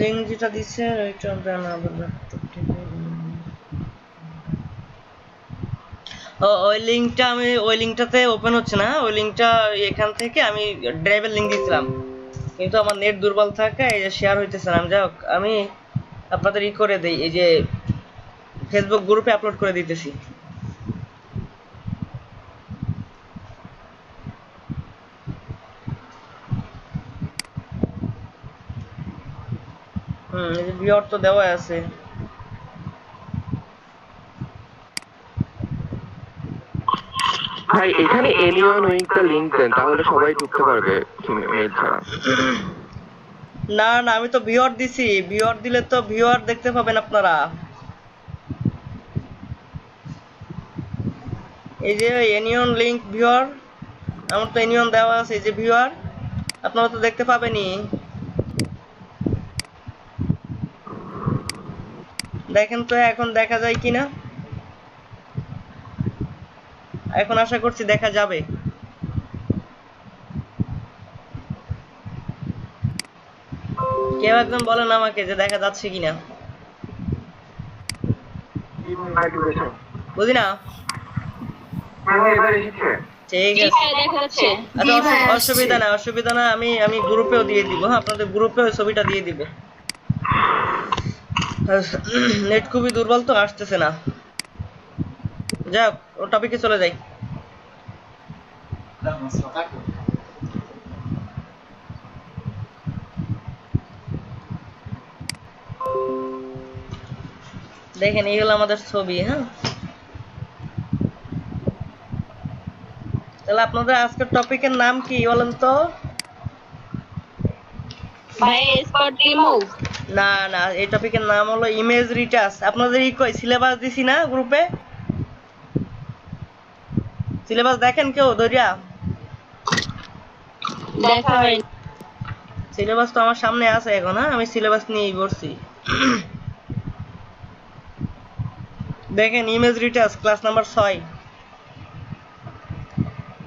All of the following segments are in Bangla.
লিঙ্ক যেটা দিচ্ছে ওইটা ওই লিঙ্কটা আমি ওই লিঙ্কটাতে ওপেন হচ্ছে না। ওই লিঙ্কটা এখান থেকে আমি ড্রাইভের লিঙ্ক দিয়েছিলাম, কিন্তু আমার নেট দুর্বল থাকে এই যে শেয়ার হইতেছে না। যাই হোক, আমি আপনাদের করে দেই, এই যে ফেসবুক গ্রুপে আপলোড করে দিতেছি। এই যে বিয়র তো দেওয়া আছে। ভাই এখানে এলিয়ন উইংটা লিংক দেন, তাহলে সবাই ঢুকতে পারবে মেইল ছাড়া। না না, আমি তো ভিওর দিছি। ভিওর দিলে তো ভিওর দেখতে পাবেন আপনারা। এই যে এনিয়ন লিংক ভিওর, আমার তো এনিয়ন দেওয়া আছে, এই যে ভিওর আপনারা তো দেখতে পাবেনই। দেখেন তো এখন দেখা যায় কিনা। এখন আশা করছি দেখা যাবে। কেউ একজন বলেন আমাকে যে দেখা যাচ্ছে কিনা। বুঝি না। ঠিক আছে, আচ্ছা অসুবিধা না, অসুবিধা না। আমি গ্রুপেও দিয়ে দিব। হ্যাঁ, আপনাদের গ্রুপেও ছবিটা দিয়ে দিব। নেট খুবই দুর্বল তো, আসতেছে না। যাক, ও টপিকে চলে যাই। দেখেন এই হলো আমাদের ছবি। হ্যাঁ, তাহলে আপনাদের আজকের টপিকের নাম কি বলেন তো? না না, এই টপিকের নাম হলো ইমেজ রিটাচ। আপনাদের কই সিলেবাস দিছি না গ্রুপে? সিলেবাস দেখেন কেউ ধরিয়া? দেখা হয়। সিলেবাস তো আমার সামনে আছে এখন। হ্যাঁ, আমি সিলেবাস নিয়েই পড়ছি। দেখেন image retouch class number 6।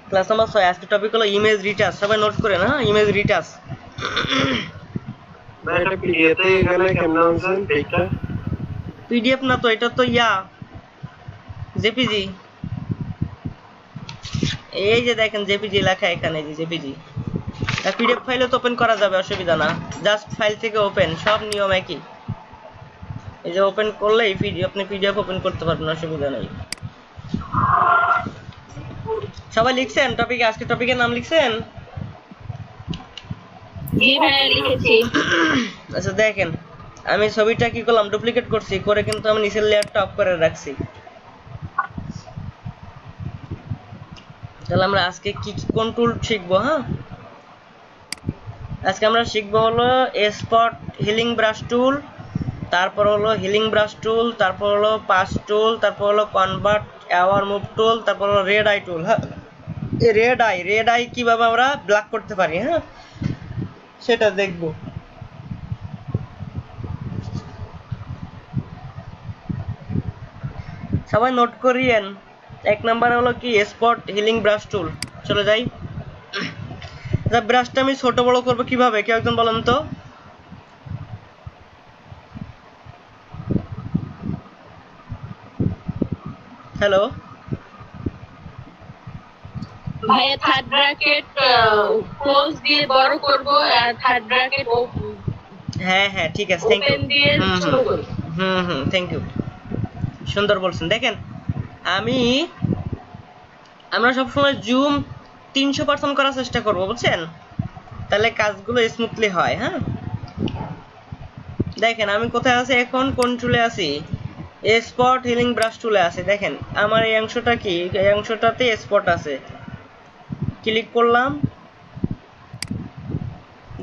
Class number 6 আজকে টপিক হলো ইমেজ রিটাচ। সবাই নোট করেন। হ্যাঁ, ইমেজ রিটাচ। এটা পিডিএফ এ গেলে কেমন আনছেন পেজটা? পিডিএফ না তো, এটা তো জেপিজি। এই যে দেখেন জেপিজি লেখা এখানে, যে জেপিজি। পিডিএফ ফাইলও তো ওপেন করা যাবে, অসুবিধা না। জাস্ট ফাইল থেকে ওপেন, সব নিয়ম একই। এই যে ওপেন করলেই আপনি পিডিএফ ওপেন করতে পারবেন, অসুবিধা নেই। সবাই লিখছেন টপিকে? আজকে টপিকের নাম লিখছেন? জি ভাই, লিখেছি। আচ্ছা দেখেন, আমি ছবিটা কি করলাম, ডুপ্লিকেট করছি, করে কিন্তু আমি নিচের লেয়ারটা অফ করে রাখছি। তাহলে আমরা আজকে কি কোন টুল শিখবো? হ্যাঁ, আজকে আমরা শিখবো হলো স্পট হিলিং ব্রাশ টুল, তারপর হলো হিলিং ব্রাশ টুল, তারপর হলো পাস টুল, তারপর হলো কনভার্ট অ্যাওয়ার মুভ টুল, তারপর হলো রেড আই টুল। হ্যাঁ, রেড আই কিভাবে আমরা ব্ল্যাক করতে পারি, হ্যাঁ সেটা দেখবো। সবাই নোট করিয়েন। এক নাম্বার হলো কি স্পট হিলিং ব্রাশ টুল। চলে যাই। ব্রাশটা আমি ছোট বড় করবো কিভাবে, কেউ একজন বলেন তো? হ্যালো ভাইয়া থার্ড ব্র্যাকেট ক্লোজ দিয়ে বড় করব, আর থার্ড ব্র্যাকেট হ্যাঁ হ্যাঁ, ঠিক আছে, থ্যাংক ইউ। ওপেন দিয়ে ছোট করব। থ্যাংক ইউ, সুন্দর বলছেন। দেখেন আমরা সবসময় জুম 300% করার চেষ্টা করব, বুঝছেন? তাহলে কাজগুলো স্মুথলি হয়। হ্যাঁ, দেখেন আমি কোথায় আছি এখন, কোন টুলে আছি? স্পট হিলিং ব্রাশ টুলে আছে। দেখেন আমার এই অংশটা কি, এই অংশটাতে স্পট আছে। ক্লিক করলাম,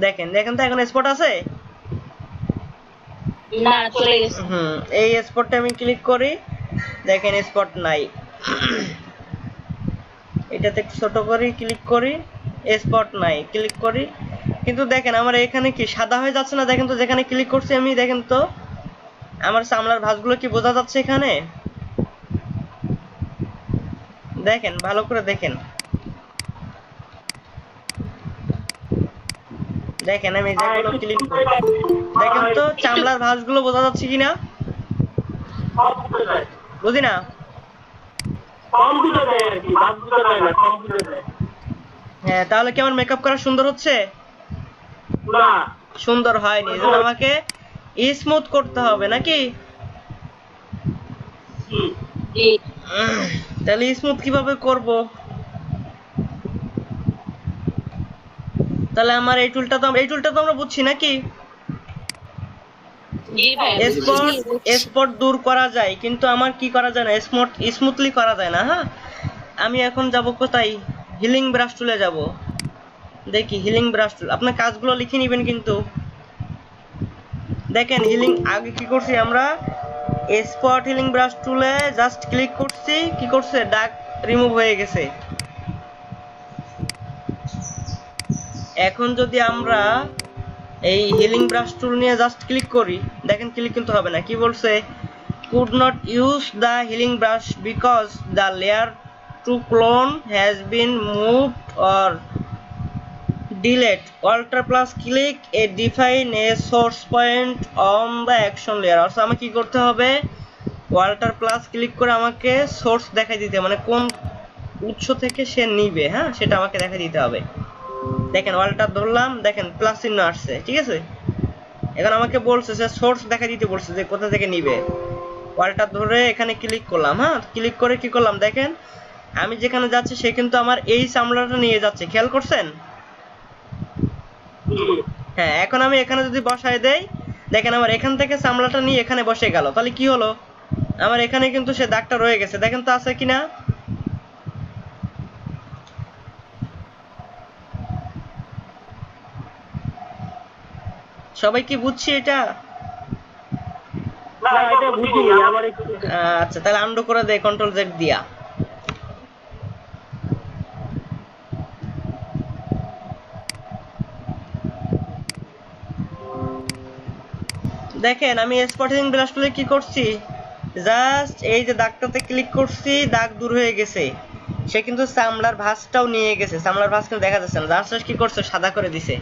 দেখেন দেখেন তো এখন স্পট আছে? না, চলে গেছে। এই স্পটটা আমি ক্লিক করি, দেখেন স্পট নাই। এটাতে ছোট করি, ক্লিক করি, স্পট নাই, ক্লিক করি। কিন্তু দেখেন আমার এখানে কি সাদা হয়ে যাচ্ছে না? দেখেন তো, যেখানে ক্লিক করছি আমি, দেখেন তো আমার চামড়ার ভাঁজগুলো কি বোঝা যাচ্ছে এখানে? দেখেন, ভালো করে দেখেন। দেখেন আমি যেগুলো ক্লিন করি, দেখেন তো চামড়ার ভাঁজগুলো বোঝা যাচ্ছে কিনা? বুঝি না। হ্যাঁ, তাহলে কি আমার মেকআপ করা সুন্দর হচ্ছে? সুন্দর হয়নি, এজন্য আমাকে স্মুথ করতে হবে নাকি? জি তাহলে স্মুথ কিভাবে করব? তাহলে আমার এই টুলটা তো আমরা বুঝছি নাকি? জি ভাইয়া স্পট দূর করা যায়, কিন্তু আমার কি করা যায় না, স্মুথলি করা যায় না। হ্যাঁ, আমি এখন যাব কোথায়? হিলিং ব্রাশ টুলে যাব। দেখি হিলিং ব্রাশ টুল, আপনার কাজগুলো লিখে নেবেন কিন্তু। দেখেন হিলিং আগে কি করছি আমরা, স্পট হিলিং ব্রাশ টুলে জাস্ট ক্লিক করছি, কি করছে, দাগ রিমুভ হয়ে গেছে। এখন যদি আমরা এই হিলিং ব্রাশ টুল নিয়ে জাস্ট ক্লিক করি, দেখেন ক্লিক কিন্তু হবে না, কি বলছে, could not use the healing brush because the layer to clone has been moved or delete. Alt plus click a define a source point on the action layer. অর্থাৎ আমাকে কি করতে হবে, Alt plus ক্লিক করে আমাকে সোর্স দেখাই দিতে, মানে কোন উৎস থেকে সে নিবে, হ্যাঁ সেটা আমাকে দেখাই দিতে হবে। দেখেন ওয়ালটা ধরলাম, দেখেন প্লাস চিহ্ন আসছে, ঠিক আছে। এখন আমাকে বলছে যে সোর্স দেখাই দিতে বলছে যে কোথা থেকে নিবে। ওয়ালটা ধরে এখানে ক্লিক করলাম, হ্যাঁ ক্লিক করে কি করলাম, দেখেন আমি যেখানে যাচ্ছি সে কিন্তু আমার এই চামড়াটা নিয়ে যাচ্ছে, খেয়াল করছেন? হ্যাঁ, এখন আমি এখানে যদি বসায় দেই, দেখেন আমার এখান থেকে চামড়াটা নিয়ে এখানে বসে গেল, তাহলে কি হলো, আমার এখানে কিন্তু সে দাগটা রয়ে গেছে, দেখেন তো আছে কিনা। সবাই কি বুঝছি এটা? আচ্ছা, তাহলে আন্ডু করে দেই কন্ট্রোল জেড দিয়া। দেখেন আমি স্পটিং ব্রাশ টুলে কি করছি, জাস্ট এই যে দাগটাতে ক্লিক করছি, দাগ দূর হয়ে গেছে। সে কিন্তু চামড়ার ভাঁজটাও নিয়ে গেছে, চামড়ার ভাঁজ কিন্তু দেখা যাচ্ছে না, জাস্ট কি করছে, সাদা করে দিছে।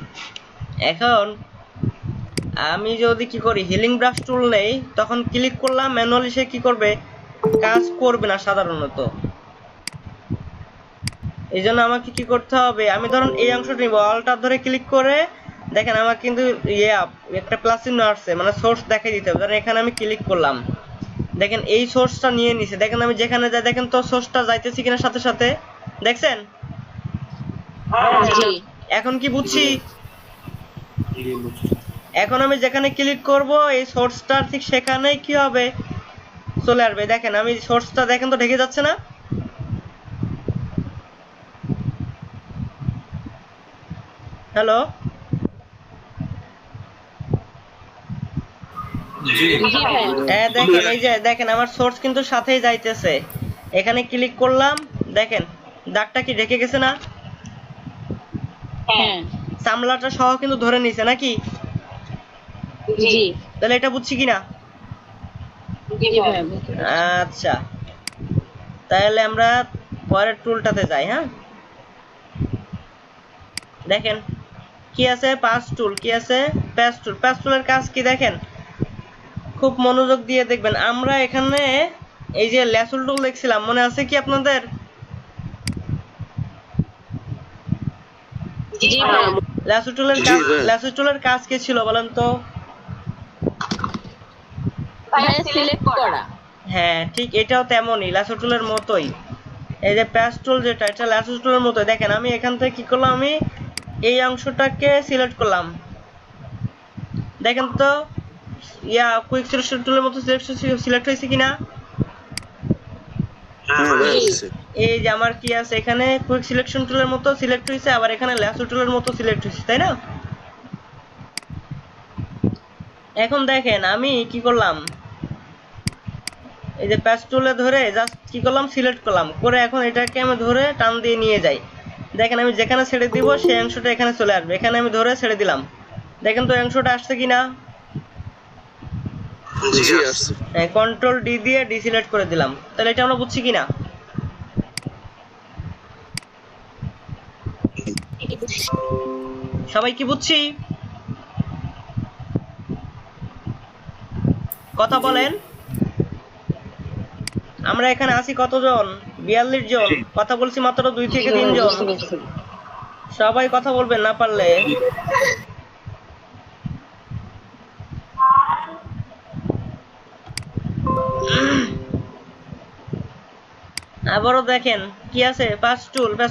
এখন আমি যদি কি করি, হিলিং ব্রাশ টুল নেই, তখন ক্লিক করলাম, ম্যানুয়ালি সে কি করবে, কাজ করবে না সাধারণত। এই জন্য আমাকে কি করতে হবে, আমি ধরুন এই অংশটা নিব, অল্টার ধরে ক্লিক করে দেখেন আমার কিন্তু একটা প্লাস চিহ্ন আসছে, মানে সোর্স দেখাই দিতে হবে। ধরেন এখানে আমি ক্লিক করলাম, দেখেন এই সোর্সটা নিয়ে নিছে, দেখেন আমি যেখানে যাই দেখেন তো সোর্সটা যাইতেছি কিনা সাথে সাথে, দেখছেন? জি এখন কি বুঝছি? এখন আমি যেখানে ক্লিক করব এই সোর্সটা ঠিক সেখানেই কি হবে, চলে আসবে। দেখেন আমি সোর্সটা দেখেন তো ঢেকে যাচ্ছে না? হ্যালো, হ্যাঁ দেখেন এই যে দেখেন আমার সোর্স কিন্তু সাথেই যাইতেছে। এখানে ক্লিক করলাম, দেখেন দাগটা কি ঢেকে গেছে না? হ্যাঁ চামড়াটা সহ কিন্তু ধরে নিছে নাকি? জি তাহলে এটা বুঝছি কিনা? জি ভাইয়া আচ্ছা, তাহলে আমরা পরের টুলটাতে যাই। হ্যাঁ, দেখেন কি আছে, পাস টুল, কি আছে, প্যাচ টুল। প্যাচ টুলের কাজ কি দেখেন, খুব মনোযোগ দিয়ে দেখবেন। আমরা এখানে এই যে ল্যাসুল টুল দেখছিলাম, মনে আছে কি আপনাদের? জি ভাইয়া ল্যাসুল টুলের কাজ কি ছিল বলেন তো? ভাইয়া সিলেক্ট করা। হ্যাঁ ঠিক, এটাও তেমনই ল্যাসো টুলের মতোই। এই যে প্যাচ টুল যেটা, এটা ল্যাসো টুলের মতোই। দেখেন আমি এখান থেকে কি করলাম, আমি এই অংশটাকে সিলেক্ট করলাম, দেখেন তো কুইক সিলেকশন টুলের মতো সিলেক্ট হয়েছে কিনা? এই যে আমার কি আছে, এখানে কুইক সিলেকশন টুলের মতো সিলেক্ট হয়েছে, আবার এখানে ল্যাসো টুলের মতো সিলেক্ট হয়েছে, তাই না? এখন দেখেন আমি কি করলাম, এই যে প্যাচ টুলে ধরে জাস্ট কি করলাম, সিলেক্ট করলাম করে এখন এটাকে আমি ধরে টান দিয়ে নিয়ে যাই। দেখেন আমি যেখানে ছেড়ে দিব সেই অংশটা এখানে চলে আসবে, এখানে আমি ধরে ছেড়ে দিলাম, দেখেন তো অংশটা আসছে কিনা? জি আসছে। হ্যাঁ, কন্ট্রোল ডি দিয়ে ডিসিলেক্ট করে দিলাম, তাহলে এটা আমরা বুঝছি কিনা? সবাই কি বুঝছি? কথা বলেন। আমরা এখানে আছি কতজন? 42 জন। কথা বলছি মাত্র 2 থেকে 3 জন। সবাই কথা বলবেন না পারলে। আবারও দেখেন কি আছে, পাঁচ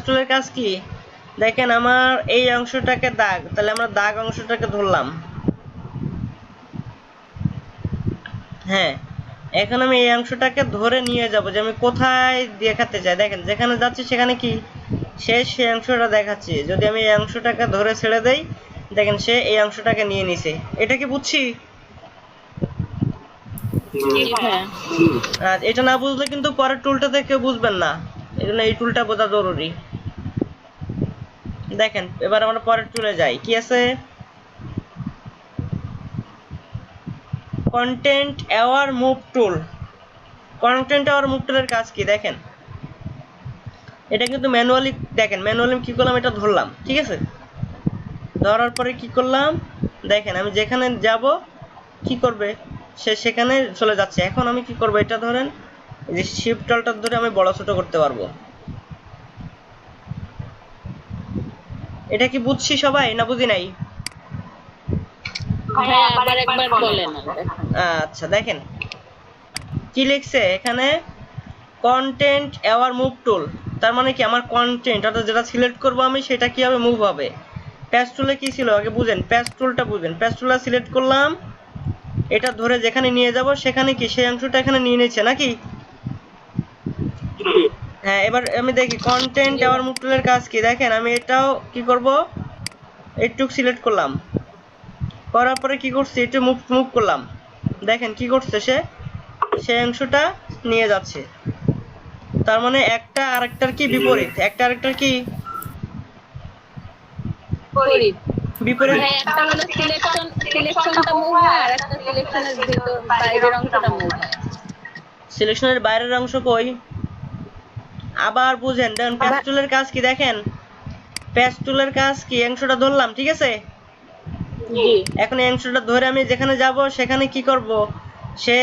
টুলের কাজ কি? দেখেন আমার এই অংশটাকে দাগ, তাহলে আমরা দাগ অংশটাকে ধরলাম। হ্যাঁ, এখন আমি এই অংশটাকে ধরে নিয়ে যাব যে আমি কোথায় দেখাতে চাই। দেখেন যেখানে যাচ্ছি সেখানে কি শেষ, সেই অংশটা দেখাচ্ছি। যদি আমি এই অংশটাকে ধরে ছেড়ে দেই, দেখেন সে এই অংশটাকে নিয়ে নিছে। এটা কি বুঝছি? আর এটা না বুঝলে কিন্তু পরের টুলটাতে কেউ বুঝবেন না, এই জন্য এই টুলটা বোঝা জরুরি। দেখেন এবার আমরা পরের টুলে যাই। কি আছে? Content aware move tool. Content aware move টুলের কাজ কি? দেখেন এটা কিন্তু ম্যানুয়ালি, দেখেন ম্যানুয়ালি কি করলাম, এটা ধরলাম, ঠিক আছে? ধরার পরে কি করলাম, দেখেন আমি যেখানে যাব কি করবে, সে সেখানে চলে যাচ্ছে। এখন আমি কি করব, এটা ধরেন এই যে শিফট টলটা ধরে আমি বড় ছোট করতে পারবো। এটা কি বুঝছি সবাই না বুঝি নাই? আচ্ছা দেখেন কি লিখছে এখানে, কন্টেন্ট অ্যাওয়ার মুভ টুল। তার মানে কি আমার কন্টেন্ট অর্থাৎ যেটা সিলেক্ট করব আমি সেটা কি হবে, মুভ হবে। প্যাচ টুলে কি ছিল আগে বুঝেন, প্যাচ টুলটা বুঝেন। প্যাচ টুলটা সিলেক্ট করলাম, এটা ধরে যেখানে নিয়ে যাব সেখানে কি সেই অংশটা এখানে নিয়ে নিচ্ছে নাকি? হ্যাঁ, এবার আমি দেখি কন্টেন্ট অ্যাওয়ার মুভ টুলের কাজ কি। দেখেন আমি এটাও কি করব, এইটুক সিলেক্ট করলাম, করার পরে কি করছি, একটু মুভ করলাম। দেখেন কি করছে, সে সেই অংশটা নিয়ে যাচ্ছে। তার মানে একটা আরেকটার কি বিপরীত, একটা আরেকটার কি বিপরীত। একটা হলো সিলেকশনটা মুভ হয় আর একটা সিলেকশনের ভিতর বাইরের অংশটা মুভ হয়। সিলেকশনের বাইরের অংশ কই? আবার বুঝেন, দেখেন প্যাচ টুলের কাজ কি। দেখেন প্যাচ টুলের কাজ কি, অংশটা ধরলাম, ঠিক আছে? এখন এই অংশটা ধরে আমি যেখানে যাব সেখানে কি করব, সে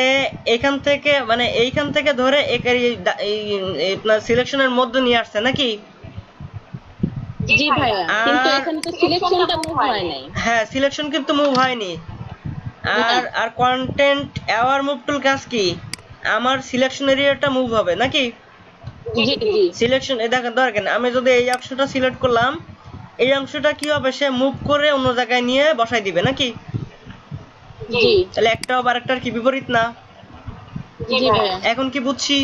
এখান থেকে মানে এইখান থেকে ধরে আপনার সিলেকশনের মধ্যে নিয়ে আসছে নাকি? জি ভাইয়া, কিন্তু এখানে তো সিলেকশনটা মুভ হয় নাই। হ্যাঁ, সিলেকশন কিন্তু মুভ হয়নি। আর কন্টেন্ট অ্যাওয়ার মুভ টুল কাজ কি, আমার সিলেকশন এরিয়াটা মুভ হবে নাকি? জি জি। সিলেকশন দেখেন দরকার, আমি যদি এই অংশটা সিলেক্ট করলাম, এই অংশটা কি হবে, সে মুভ করে অন্য জায়গায় নিয়ে বসাই দিবে নাকি? জি। তাহলে একটা আবার একটার কি বিপরীত না? জি ভাইয়া। এখন কি বুঝছি?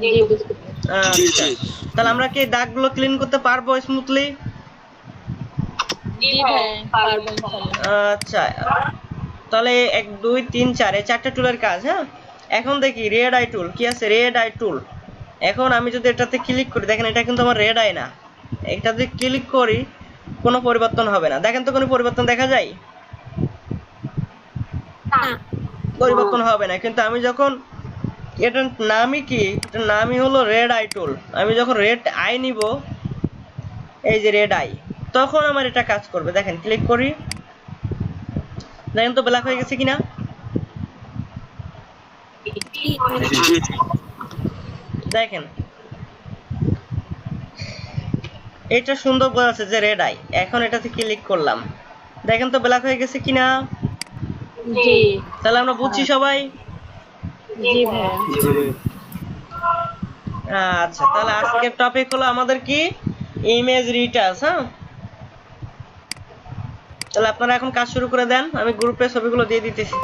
জি বুঝতে আচ্ছা, তাহলে আমরা কি দাগগুলো ক্লিন করতে পারবো স্মুথলি? জি ভাইয়া, পারবো ইনশাআল্লাহ। আচ্ছা, তাহলে 1 2 3 4 এই চারটা টুলের কাজ। হ্যাঁ, এখন দেখি রেড আই টুল কি আছে। রেড আই টুল, এখন আমি যদি এটাতে ক্লিক করি, দেখেন এটা কিন্তু আমার রেড আই না। এটাতে ক্লিক করি কোনো পরিবর্তন হবে না। দেখেন তো কোনো পরিবর্তন দেখা যায়? পরিবর্তন হবে না। কিন্তু আমি যখন, এটার নামই কি, এটার নামই হলো রেড আই টুল। আমি যখন রেড আই নিব, এই যে রেড আই, তখন আমার এটা কাজ করবে। দেখেন ক্লিক করি, দেখেন তো ব্ল্যাক হয়ে গেছে কিনা। দেখেন এটা সুন্দর বোঝা যাচ্ছে যে রেড আই। এখন এটাতে ক্লিক করলাম, দেখেন তো ব্ল্যাক হয়ে গেছে কিনা। জি। তাহলে আমরা বুঝছি সবাই? জি ভাইয়া। আচ্ছা, তাহলে আজকের টপিক হলো আমাদের কি, ইমেজ রিটাচ। হ্যাঁ, তাহলে আপনারা এখন কাজ শুরু করে দেন, আমি গ্রুপে ছবিগুলো দিয়ে দিতেছি।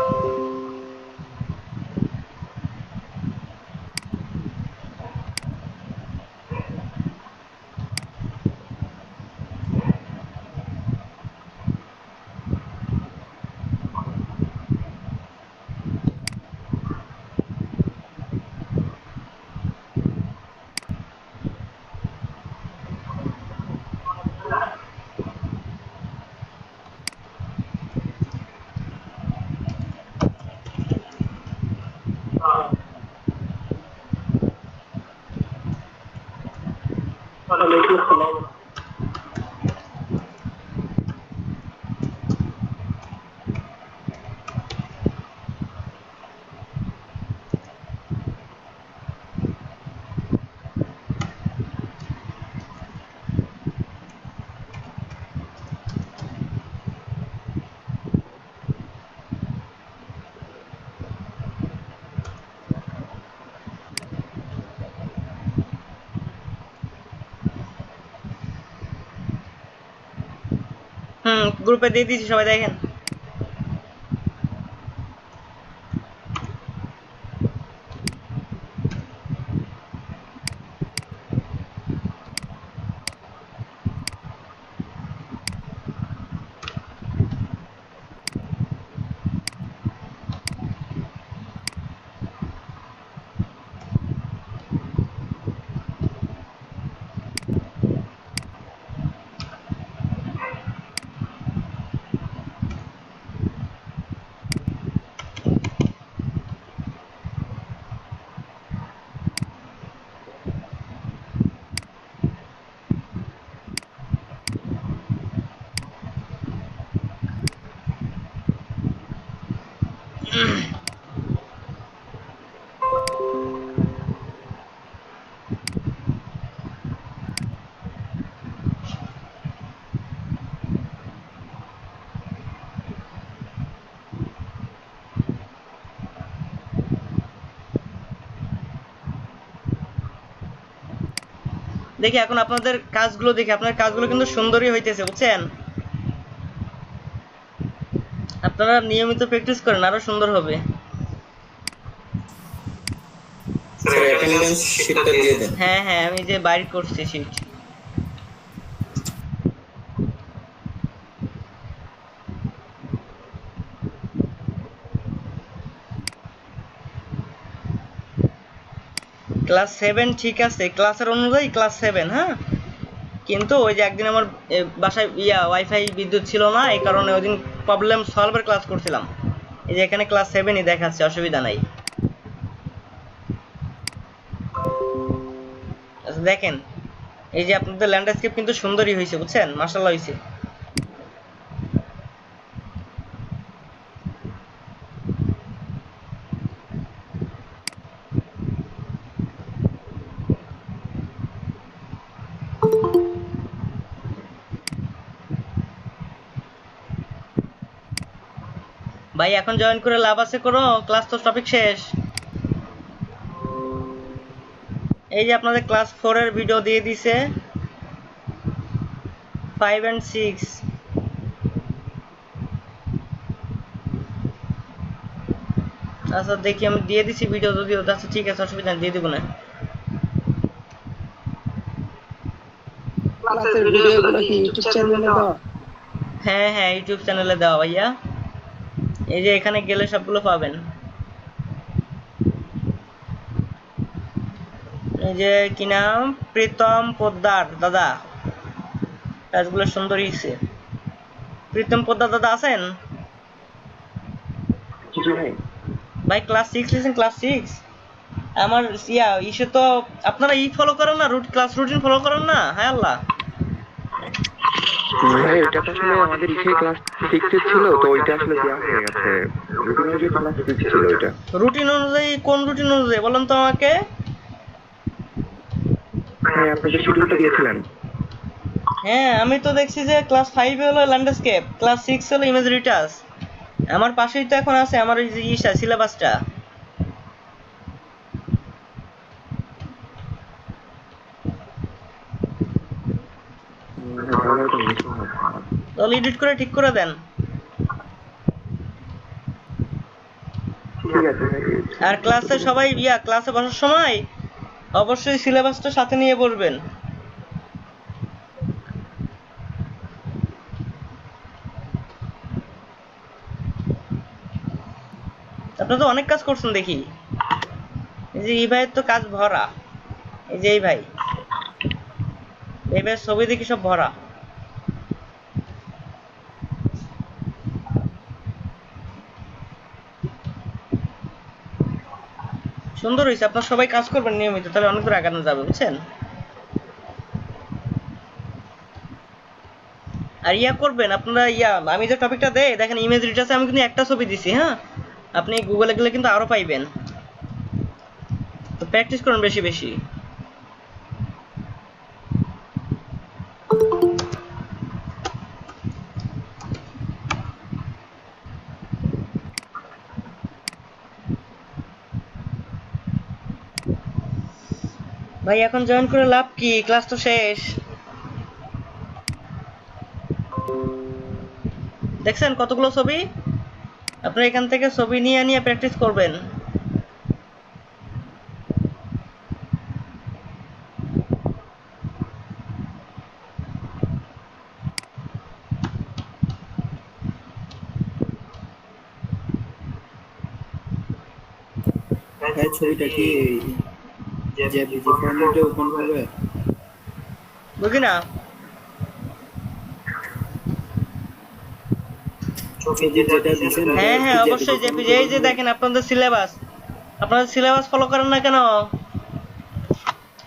গ্রুপে দিয়ে দিয়েছি, সবাই দেখেন। দেখি এখন আপনাদের কাজগুলো দেখি, আপনার কাজগুলো কিন্তু সুন্দরই হইতেছে, বুঝছেন? আপনারা নিয়মিত প্র্যাকটিস করেন, আরো সুন্দর হবে। স্যার অ্যাটেন্ডেন্স শিটটা দিয়ে দেন। হ্যাঁ হ্যাঁ, আমি যে বাইর করছি শিট। ক্লাস 7 ঠিক আছে, ক্লাসের অনুযায়ী ক্লাস 7, হ্যাঁ। কিন্তু ওই যে একদিন আমার বাসায় ওয়াইফাই বিদ্যুৎ ছিল না, এই কারণে ওই দিন প্রবলেম সলভের ক্লাস করছিলাম। এই যে এখানে ক্লাস 7ই দেখাচ্ছে, অসুবিধা নাই। আচ্ছা দেখেন, এই যে আপনাদের ল্যান্ডস্কেপ কিন্তু সুন্দরই হয়েছে, বুঝছেন? মাশাআল্লাহ হয়েছে। ভাই এখন জয়েন করে লাভ আছে কোনো? ক্লাস তো টপিক শেষ। এই যে আপনাদের ক্লাস 4 এর ভিডিও দিয়ে দিছে, 5 and 6। আচ্ছা দেখি, আমি দিয়ে দিছি ভিডিও, যদিও আচ্ছা ঠিক আছে, অসুবিধা নেই, দিয়ে দিব না। ক্লাসের ভিডিওগুলো কি ইউটিউব চ্যানেলে দাও? হ্যাঁ হ্যাঁ, ইউটিউব চ্যানেলে দেওয়া ভাইয়া। এই যে এখানে গেলে সবগুলো পাবেন। এই যে কি নাম, প্রীতম পোদ্দার দাদা, কাজগুলো সুন্দর হয়েছে। প্রীতম পোদ্দার দাদা আছেন ভাই? ক্লাস 6 লিসেন, ক্লাস 6 আমার ইসে তো আপনারা ফলো করেন না, ক্লাস রুটিন ফলো করেন না? হায় আল্লাহ ভাই এটা তো আসলে আমাদের ইসে ক্লাস 6 এ ছিল, তো ওইটা আসলে দেওয়া হয়ে গেছে। রুটিন অনুযায়ী ক্লাস 6 ছিল ওইটা। রুটিন অনুযায়ী? কোন রুটিন অনুযায়ী বলেন তো আমাকে? হ্যাঁ, আপনি যে শিডিউলটা দিয়েছিলেন। হ্যাঁ, আমি তো দেখছি যে ক্লাস 5 এ হলো ল্যান্ডস্কেপ, ক্লাস 6 হলো ইমেজ রিটাচ। আমার পাশেই তো এখন আছে আমার ওই যে সিলেবাসটা। তাহলে এডিট করে ঠিক করে দেন। ঠিক আছে। আর ক্লাসে সবাই ক্লাসে বসার সময় অবশ্যই সিলেবাসটা সাথে নিয়ে বসবেন। আপনারা তো অনেক কাজ করছেন দেখি। এই যে এই ভাইয়ের তো কাজ ভরা, এই যে এই ভাইয়ের ছবি দেখি সব ভরা। সুন্দর হয়েছে, আপনারা সবাই কাজ করবেন নিয়মিত, তাহলে অনেক দূর আগানো যাবে, বুঝছেন? আর করবেন আপনারা, আমি যে টপিকটা দেই দেখেন, ইমেজ রিটাচে আমি কিন্তু একটা ছবি দিছি, হ্যাঁ। আপনি গুগলে গেলে কিন্তু আরো পাইবেন, তো প্র্যাকটিস করুন বেশি বেশি। ভাই এখন জয়েন করে লাভ কি? ক্লাস তো শেষ। দেখছেন কতগুলো ছবি? আপনারা এখান থেকে ছবি নিয়ে নিয়ে প্র্যাকটিস করবেন। ভাই ছবিটা কি জেপিজি ফরম্যাটে ওপেন হবে? বুঝি না। ছবি যেটা দিছেন হ্যাঁ হ্যাঁ অবশ্যই জেপিজি। এই যে দেখেন আপনাদের সিলেবাস ফলো করেন না কেন?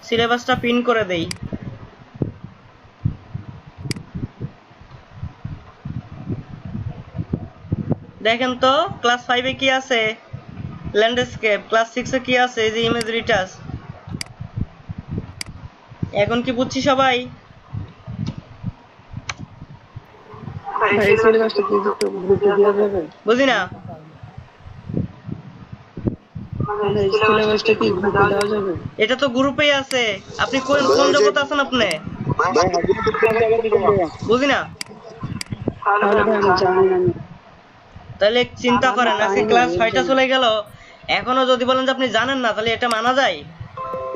সিলেবাসটা পিন করে দেই। দেখেন তো ক্লাস 5 এ কি আছে? ল্যান্ডস্কেপ। ক্লাস 6 এ কি আছে? এই যে ইমেজ রিটাচ। এখন কি বুঝছি সবাই? ভাই সিলেবাসটা কি একটু গ্রুপে দেওয়া যাবে? বুঝি না। মানে সিলেবাসটা কি গ্রুপে দেওয়া যাবে? এটা তো গ্রুপেই আছে। আপনি কোন কোন জগতে আছেন আপনি? বুঝি না। তাহলে ভাই আমি জানি না। তাহলে চিন্তা করেন আজকে ক্লাস 6টা চলে গেল, এখনো যদি বলেন যে আপনি জানেন না, তাহলে এটা মানা যায়?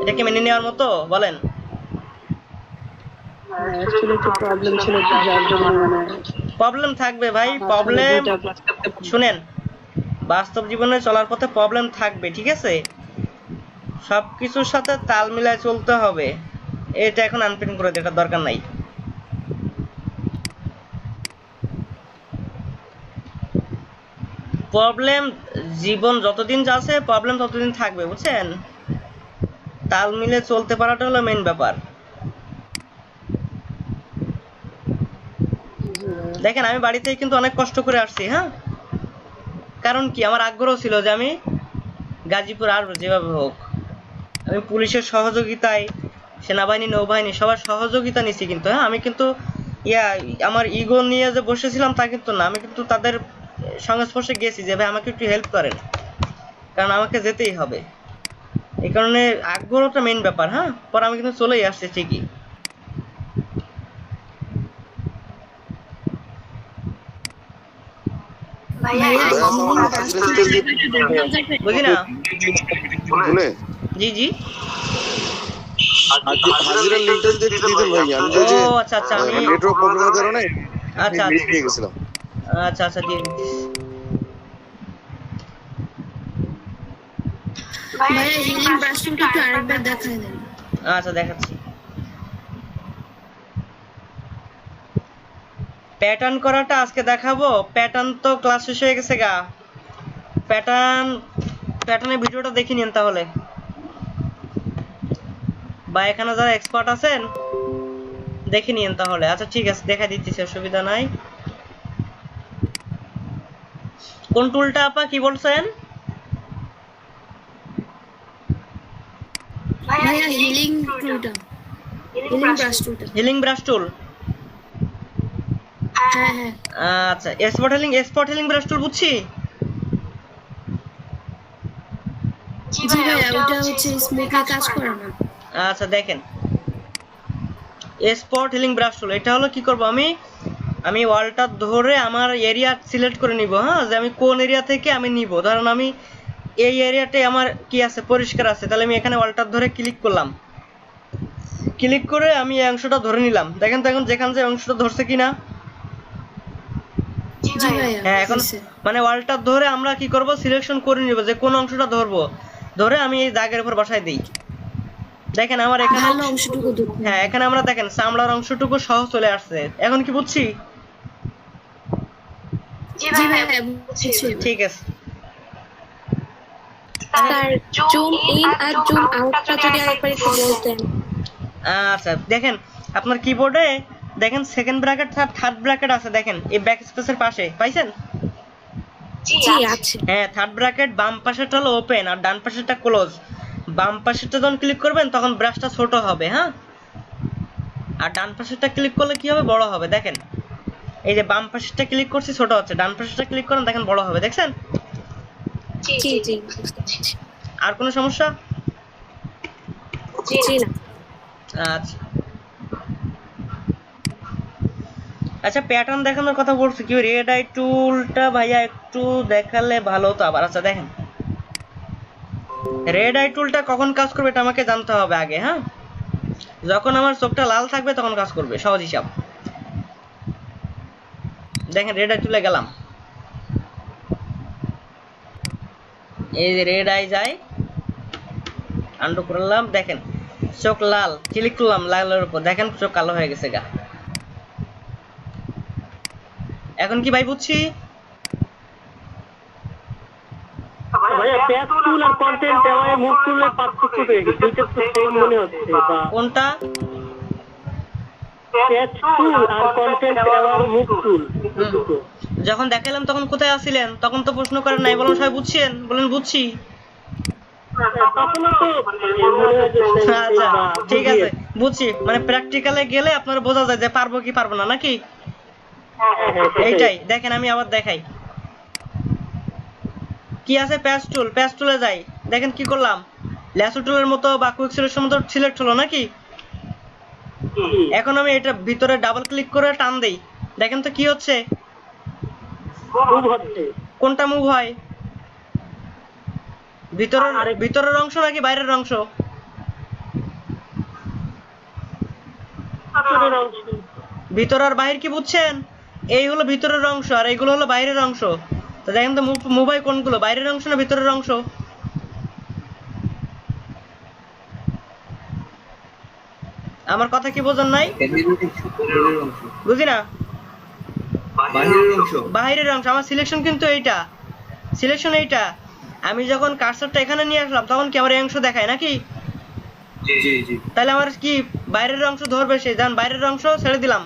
এটা কি মেনে নেওয়ার মতো বলেন? অ্যাকচুয়ালি একটু প্রবলেম ছিল যার জন্য মানে প্রবলেম থাকবে ভাই, প্রবলেম। শুনেন, বাস্তব জীবনে চলার পথে প্রবলেম থাকবে, ঠিক আছে? সবকিছুর সাথে তাল মিলায় চলতে হবে। এটা এখন আনপিন করে দেওয়ার দরকার নাই। প্রবলেম জীবন যতদিন যাচ্ছে প্রবলেম ততদিন থাকবে, বুঝছেন? তাল মিলে চলতে পারাটা হলো মেইন ব্যাপার। দেখেন আমি বাড়ি থেকে কিন্তু অনেক কষ্ট করে আসছি, হ্যাঁ। কারণ কি, আমার আগ্রহ ছিল যে আমি গাজীপুর আসবো যেভাবে হোক। আমি পুলিশের সহযোগিতায়, সেনাবাহিনী, নৌবাহিনী সবার সহযোগিতা নিছি কিন্তু, হ্যাঁ। আমি কিন্তু আমার ইগো নিয়ে যে বসেছিলাম তা কিন্তু না। আমি কিন্তু তাদের সংস্পর্শে গেছি যে ভাই আমাকে একটু হেল্প করেন, কারণ আমাকে যেতেই হবে। এই কারণে আগ্রহটা মেইন ব্যাপার, হ্যাঁ। পরে আমি কিন্তু চলেই আসছি ঠিকই। বুঝি না। জি জি। হাজিরার লিংকটা যদি একটু দিতেন ভাই, আমি যে ও আচ্ছা আচ্ছা, আমি নেটওয়ার্ক প্রবলেমের কারণে আচ্ছা মিস দিয়ে গেছিলাম। আচ্ছা আচ্ছা দিয়ে দিচ্ছি। ভাইয়া হিলিং ব্রাশটা একটু আরেকবার দেখাই দেন। আচ্ছা দেখাচ্ছি। প্যাটার্ন করাটা আজকে দেখাবো। প্যাটার্ন তো ক্লাস শেষ হয়ে গেছে গা। প্যাটার্নের ভিডিওটা দেখে নিন তাহলে, বা এখানে যারা এক্সপার্ট আছেন দেখে নিন তাহলে। আচ্ছা ঠিক আছে, দেখা দিচ্ছি, অসুবিধা নাই। কোন টুলটা আপা কি বলছেন? ভাইয়া হিলিং টুলটা, হিলিং ব্রাশ টুলটা। হিলিং ব্রাশ টুল। হ্যাঁ হ্যাঁ আচ্ছা, স্পট হিলিং ব্রাশ টুল বুঝছি। জি ভাইয়া ওটা হচ্ছে স্মুথলি কাজ করে না। আচ্ছা দেখেন, স্পট হিলিং ব্রাশ টুল এটা হলো কি করব, আমি ওয়ালটা ধরে আমার এরিয়া সিলেক্ট করে নিব, হ্যাঁ। যে আমি কোন এরিয়া থেকে আমি নিব। ধরুন আমি এই এরিয়াটাই আমার কি আছে, পরিষ্কার আছে, তাহলে আমি এখানে ওয়ালটা ধরে ক্লিক করলাম। ক্লিক করে আমি এই অংশটা ধরে নিলাম। দেখেন তো এখন যেখানে যে অংশটা ধরছে কিনা। জি ভাইয়া হ্যাঁ, এখন মানে ওয়ালটা ধরে আমরা কি করব, সিলেকশন করে নিব যে কোন অংশটা ধরবো। ধরে আমি এই দাগের উপর বসাই দেই। দেখেন আমার এখানে ভালো অংশটুকু দেখুন। হ্যাঁ, এখানে আমরা দেখেন চামড়ার অংশটুকু সহ চলে আসছে। এখন কি বুঝছি? জি ভাইয়া বুঝছি। ঠিক আছে। স্যার জুম ইন আর জুম আউটটা যদি আরেকবার একটু বলতেন। আচ্ছা দেখেন আপনার কিবোর্ডে দেখেন সেকেন্ড ব্র্যাকেট থার্ড ব্র্যাকেট আছে, দেখেন এই ব্যাক স্পেসের পাশে পাইছেন? জি আছে। হ্যাঁ, থার্ড ব্র্যাকেট বাম পাশেরটা হলো ওপেন আর ডান পাশেরটা ক্লোজ। বাম পাশেরটা যখন ক্লিক করবেন তখন ব্রাশটা ছোট হবে, হ্যাঁ। আর ডান পাশেরটা ক্লিক করলে কি হবে, বড় হবে। দেখেন এই যে বাম পাশেরটা ক্লিক করছি ছোট হচ্ছে, ডান পাশেরটা ক্লিক করেন দেখেন বড় হবে। দেখছেন? জি জি। আর কোনো সমস্যা? জি না। আচ্ছা আচ্ছা প্যাটার্ন দেখানোর কথা বলছি কি রেড আই টুলটা ভাইয়া একটু দেখালে ভালো হতো আবার। আচ্ছা দেখেন রেড আই টুলটা কখন কাজ করবে এটা আমাকে জানতে হবে আগে। হ্যাঁ, যখন আমার চোখটা লাল থাকবে তখন কাজ করবে, সহজ হিসাব। দেখেন রেড আই টুলে গেলাম, এই যে রেড আই যায়, আন্ডু করলাম, দেখেন চোখ লাল, ক্লিক করলাম লালের উপর, দেখেন চোখ কালো হয়ে গেছে গা। এখন কি ভাই বুঝছি? ভাইয়া প্যাচ টুল আর কন্টেন্ট এওয়ার মুভ টুলের পার্থক্য পেয়ে গেছি, দুইটা তো সেম মনে হচ্ছে। বা কোনটা? প্যাচ টুল আর কন্টেন্ট এওয়ার মুভ টুল দুটো। যখন দেখালাম তখন কোথায় আছিলেন? তখন তো প্রশ্ন করেন নাই, বলুন সবাই বুঝছেন? বলেন বুঝছি। তখনও তো মনে হয় যে আচ্ছা ঠিক আছে বুঝছি, মানে প্র্যাকটিক্যালে গেলে আপনার বোঝা যায় যে পারবো কি পারবো না, নাকি? এইটাই দেখেন, আমি আবার দেখাই কি আছে। প্যাচ টুল, প্যাচ টুলে যাই, দেখেন কি করলাম, ল্যাসো টুলের মতো বা কুইক সিলেকশন মতো সিলেক্ট হলো নাকি? এখন আমি এটা ভিতরে ডাবল ক্লিক করে টান দেই, দেখেন তো কি হচ্ছে? মুভ হচ্ছে। কোনটা মুভ হয়? ভিতরের অংশ নাকি বাইরের অংশ? ভিতর আর বাহির কি বুঝছেন? এই হলো ভিতরের অংশ আর এইগুলো হলো বাইরের অংশ। তো দেখেন তো মুভ হয় কোনগুলো, বাইরের অংশ না ভিতরের অংশ? আমার কথা কি বোঝেন নাই? বুঝি না। বাইরের অংশ আমার সিলেকশন, কিন্তু এইটা সিলেকশন এইটা। আমি যখন কার্সারটা এখানে নিয়ে আসলাম তখন কি আমার এই অংশ দেখায় নাকি? তাহলে আমার কি বাইরের অংশ ধরবে সে? যখন বাইরের অংশ ছেড়ে দিলাম,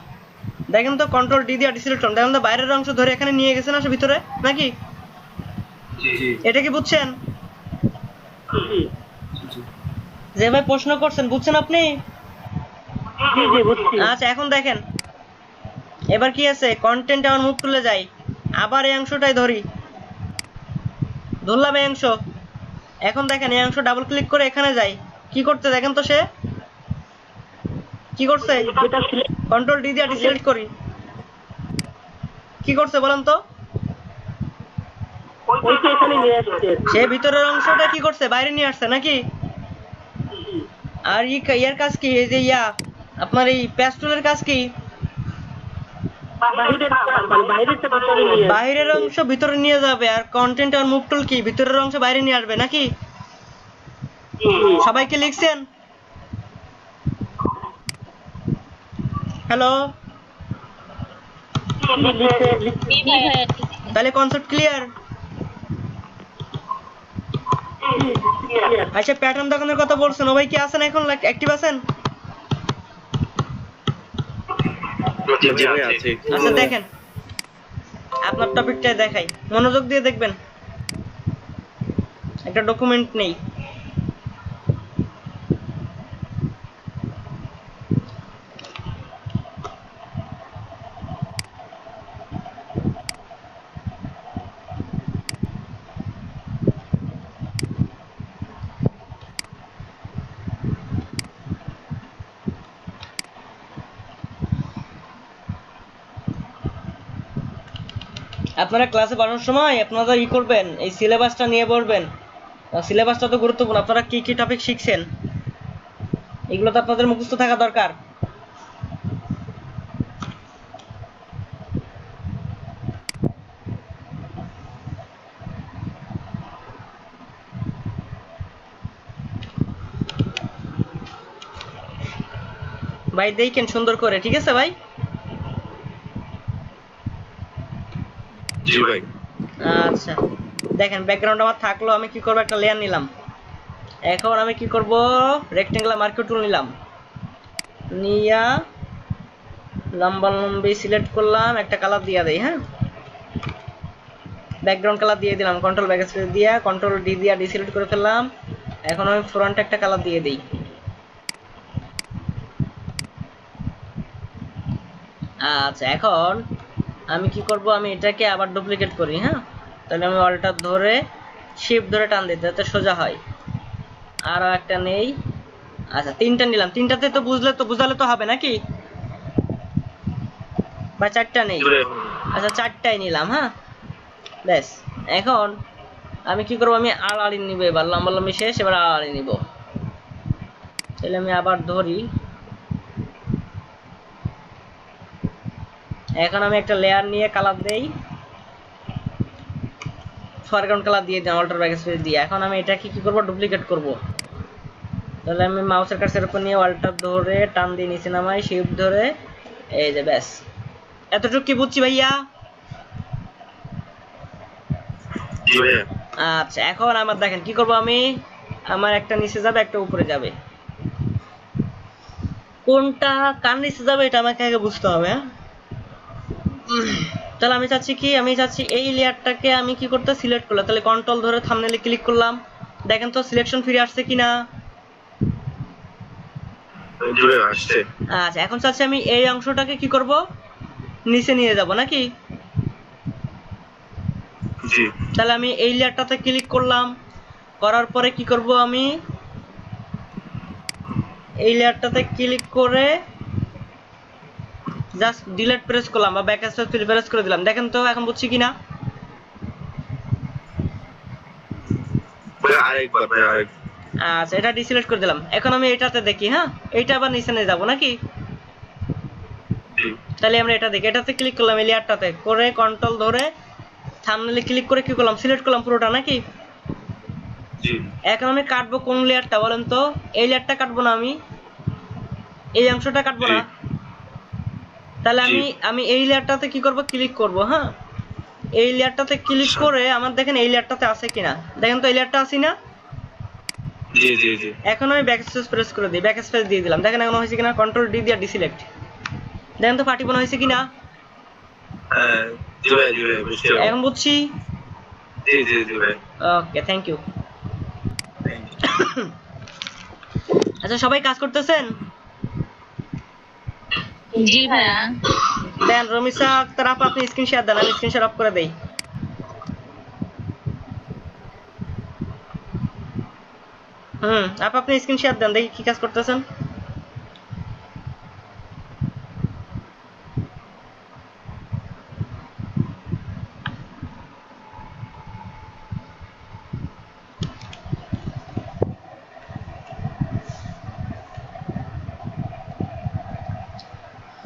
দেখেন তো কন্ট্রোল ডি দিয়ে ডিসিলেক্ট করলাম, দেখেন তো বাইরের অংশ ধরে এখানে নিয়ে গেছে না সে ভিতরে নাকি? এটা কি বুঝছেন? যে ভাই প্রশ্ন করছেন বুঝছেন আপনি? আচ্ছা এখন দেখেন এবার কি আছে, কন্টেন্ট আমার মুভ টুলে যাই, আবার এই অংশটাই ধরি, ধরলাম এই অংশ। এখন দেখেন এই অংশ ডাবল ক্লিক করে এখানে যাই, কি করতে দেখেন তো সে কি করছে? কন্ট্রোল ডি দিয়ে ডিসিলেক্ট করি, কি করছে বলেন তো? সে ভিতরের অংশটা কি করছে? বাইরে নিয়ে আসছে নাকি? আর ইয়ার কাজ কি? এই যে আপনার এই প্যাচ টুলের কাজ কি? বাইরের অংশ ভিতরে নিয়ে যাবে। আর কন্টেন্ট আর মুভ টুল কি? ভিতরের অংশ বাইরে নিয়ে আসবে নাকি? সবাইকে লিখছেন? হ্যালো, তাহলে কনসেপ্ট ক্লিয়ার? আচ্ছা প্যাটার্ন দেখানোর কথা বলছেন, ও ভাই কি আছেন এখন অ্যাক্টিভ আছেন? আচ্ছা দেখেন আপনার টপিকটাই দেখাই, মনোযোগ দিয়ে দেখবেন, একটা ডকুমেন্ট নেই। আপনারা ক্লাসে পড়ানোর সময় আপনারা ই করবেন, এই সিলেবাসটা নিয়ে পড়বেন। সিলেবাসটা তো গুরুত্বপূর্ণ, আপনারা কি কি টপিক শিখছেন এগুলো তো আপনাদের মুখস্থ থাকা দরকার। ভাই দেখেন সুন্দর করে, ঠিক আছে ভাই? জি ভাই। আচ্ছা দেখেন ব্যাকগ্রাউন্ড আমার থাকলো, আমি কি করব, একটা লেয়ার নিলাম। এখন আমি কি করব, রেক্টেঙ্গুলার মার্কার টুল নিলাম, নিয়া লম্বা লম্বি সিলেক্ট করলাম, একটা কালার দিয়ে দেই। হ্যাঁ, ব্যাকগ্রাউন্ড কালার দিয়ে দিলাম, কন্ট্রোল ব্যাকস্পেস দিয়া কন্ট্রোল ডি দিয়া ডিসিলেক্ট করে ফেললাম। এখন আমি ফ্রন্টে একটা কালার দিয়ে দেই। আচ্ছা এখন আমি কি করব, আমি এটাকে আবার ডুপ্লিকেট করি। হ্যাঁ, তাহলে আমি অল্টার ধরে শিফট ধরে টান দিতে যাতে সোজা হয়। আরো একটা নেই, আচ্ছা তিনটা নিলাম, তিনটাতে তো বুঝালে তো হবে নাকি? বা চারটা নেই? জি ভাই আচ্ছা চারটাই নিলাম। হ্যাঁ ব্যাস, এখন আমি কি করবো, আমি আড়াআড়ি নিব, এবার লম্বালম্বি শেষ, এবার আড়াআড়ি নিব। তাহলে আমি আবার ধরি, এখন আমি একটা লেয়ার নিয়ে কালার দেই, ফরগ্রাউন্ড কালার দিয়ে দিই অল্টার ব্যাকস্পেস দিয়ে। এখন আমি এটাকে কি করব, ডুপ্লিকেট করব। তাহলে আমি মাউসের কার্সারের উপর নিয়ে অল্টার ধরে টান দিয়ে নিচে নামাই, শিফট ধরে, এই যে ব্যাস। এতটুকু কি বুঝছি ভাইয়া? জি ভাই আচ্ছা এখন আমার দেখেন কি করব, আমি আমার একটা নিচে যাবে, একটা উপরে যাবে, কোনটা কার নিচে যাবে এটা আমাকে আগে বুঝতে হবে। হ্যাঁ তাহলে আমি চাচ্ছি কি, আমি চাচ্ছি এই লেয়ারটাকে আমি কি করতে, সিলেক্ট করলাম, তাহলে কন্ট্রোল ধরে থাম্বনেইলে ক্লিক করলাম, দেখেন তো সিলেকশন ফিরে আসছে কিনা। জি ভাই আসছে। আচ্ছা এখন চাচ্ছি আমি এই অংশটাকে কি করব, নিচে নিয়ে যাব নাকি? জি তাহলে আমি এই লেয়ারটাতে ক্লিক করলাম, করার পরে কি করব, আমি এই লেয়ারটাতে ক্লিক করে জাস্ট ডিলিট প্রেস করলাম বা ব্যাক স্পেস প্রেস করে দিলাম, দেখেন তো এখন বুঝছি কিনা। ভাই আরেকবার ভাই আরেক। আচ্ছা এটা ডিসিলেক্ট করে দিলাম, এখন আমি এটাতে দেখি। হ্যাঁ এইটা আবার নিচে নিয়ে যাব নাকি? জি তাহলে আমরা এটা দেখি, এটাতে ক্লিক করলাম, এই লেয়ারটাতে করে কন্ট্রোল ধরে থাম্বনেইলে ক্লিক করে কি করলাম, সিলেক্ট করলাম পুরোটা নাকি? জি এখন আমি কাটবো কোন লেয়ারটা বলেন তো? এই লেয়ারটা কাটবো না, আমি এই অংশটা কাটবো না। তাহলে আমি এই লেয়ারটাতে কি করব, ক্লিক করব। হ্যাঁ এই লেয়ারটাতে ক্লিক করে আমার দেখেন এই লেয়ারটাতে আছে কিনা, দেখেন তো এই লেয়ারটা আছে না। জি জি জি এখন আমি ব্যাক স্পেস প্রেস করে দিই, ব্যাক স্পেস দিয়ে দিলাম, দেখেন এখন হয়েছে কিনা, কন্ট্রোল ডি দিয়ে ডিসিলেক্ট, দেখেন তো পাটিপন হয়েছে কিনা। জি ভাই বুঝতে পারলাম। এখন বুঝছি। জি জি জি ভাই ওকে থ্যাংক ইউ। আচ্ছা সবাই কাজ করতেছেন? জি ভাইয়া। দেন রমিসা আক্তার আপা আপনি স্ক্রিন শেয়ার দেন, আমি স্ক্রিন শেয়ার অফ করে দেই। আপা আপনি স্ক্রিন শেয়ার দেন, দেখি কি কাজ করতেছেন।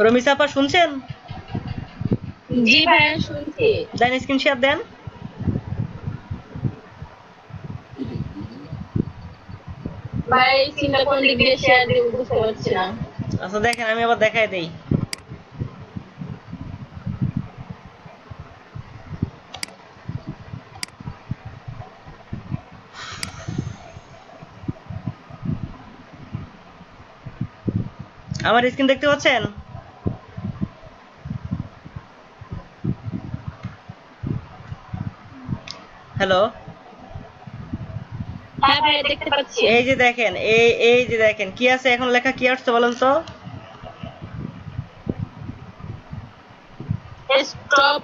রমিসা আপা শুনছেন? জি ভাইয়া শুনছি। দেন স্ক্রিন শেয়ার দেন। ভাই সিনটা কোন দিক দিয়ে শেয়ার দিব বুঝতে পারছি না। আচ্ছা দেখেন আমি আবার দেখাই দেই। আমার স্ক্রিন দেখতে পাচ্ছেন? হ্যালো হ্যাঁ ভাইয়া দেখতে পাচ্ছি। এই যে দেখেন, এই যে দেখেন কি আছে, এখন লেখা কি আসছে বলেন তো? স্টপ।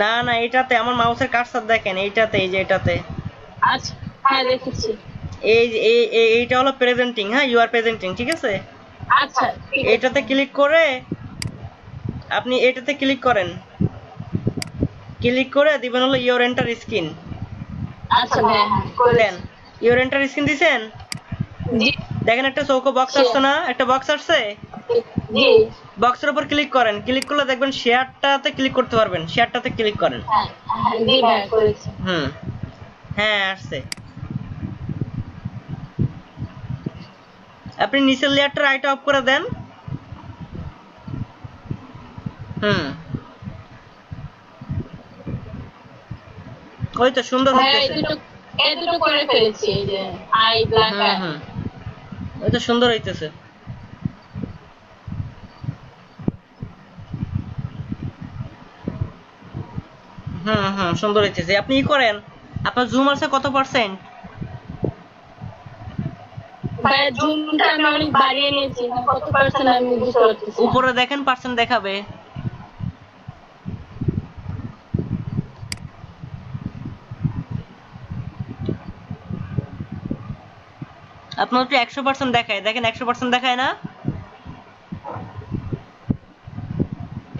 না না এটাতে আমার মাউসের কার্সার দেখেন, এইটাতে, এই যে এটাতে। আচ্ছা হ্যাঁ দেখেছি। এই যে এইটা হলো প্রেজেন্টিং। হ্যাঁ ইউ আর প্রেজেন্টিং, ঠিক আছে? আচ্ছা ঠিক আছে। এটাতে ক্লিক করে আপনি এটাতে ক্লিক করেন, ক্লিক করে দিবেন হলো ইওর এন্টার স্ক্রিন। আচ্ছা ভাইয়া হ্যাঁ করে দেন ইওর এন্টার স্ক্রিন দিবেন, জি দেখেন একটা চৌকো বক্স আসছে না, একটা বক্স আসছে, জি বক্সের উপর ক্লিক করেন, ক্লিক করলে দেখবেন শেয়ারটাতে ক্লিক করতে পারবেন, শেয়ারটাতে ক্লিক করেন। হ্যাঁ জি ভাইয়া করেছি। হ্যাঁ আসছে। আপনি নিচের লেয়ারটা রাইট অফ করে দেন। ওই তো সুন্দর ভাইয়া হইতেছে। এই দুটো করে ফেলেছি, এই যে আই ব্ল্যাক ওই তো সুন্দর হইতেছে। সুন্দর হইতেছে। আপনি ই করেন, আপনার জুম আছে কত পার্সেন্ট? ভাইয়া জুমটা আমি অনেক বাড়িয়ে নিয়েছি, কত পার্সেন্ট আমি বুঝতে পারছি। উপরে দেখেন পার্সেন্ট দেখাবে। আপনার একটু 100% দেখায়, দেখেন 100% দেখায় না?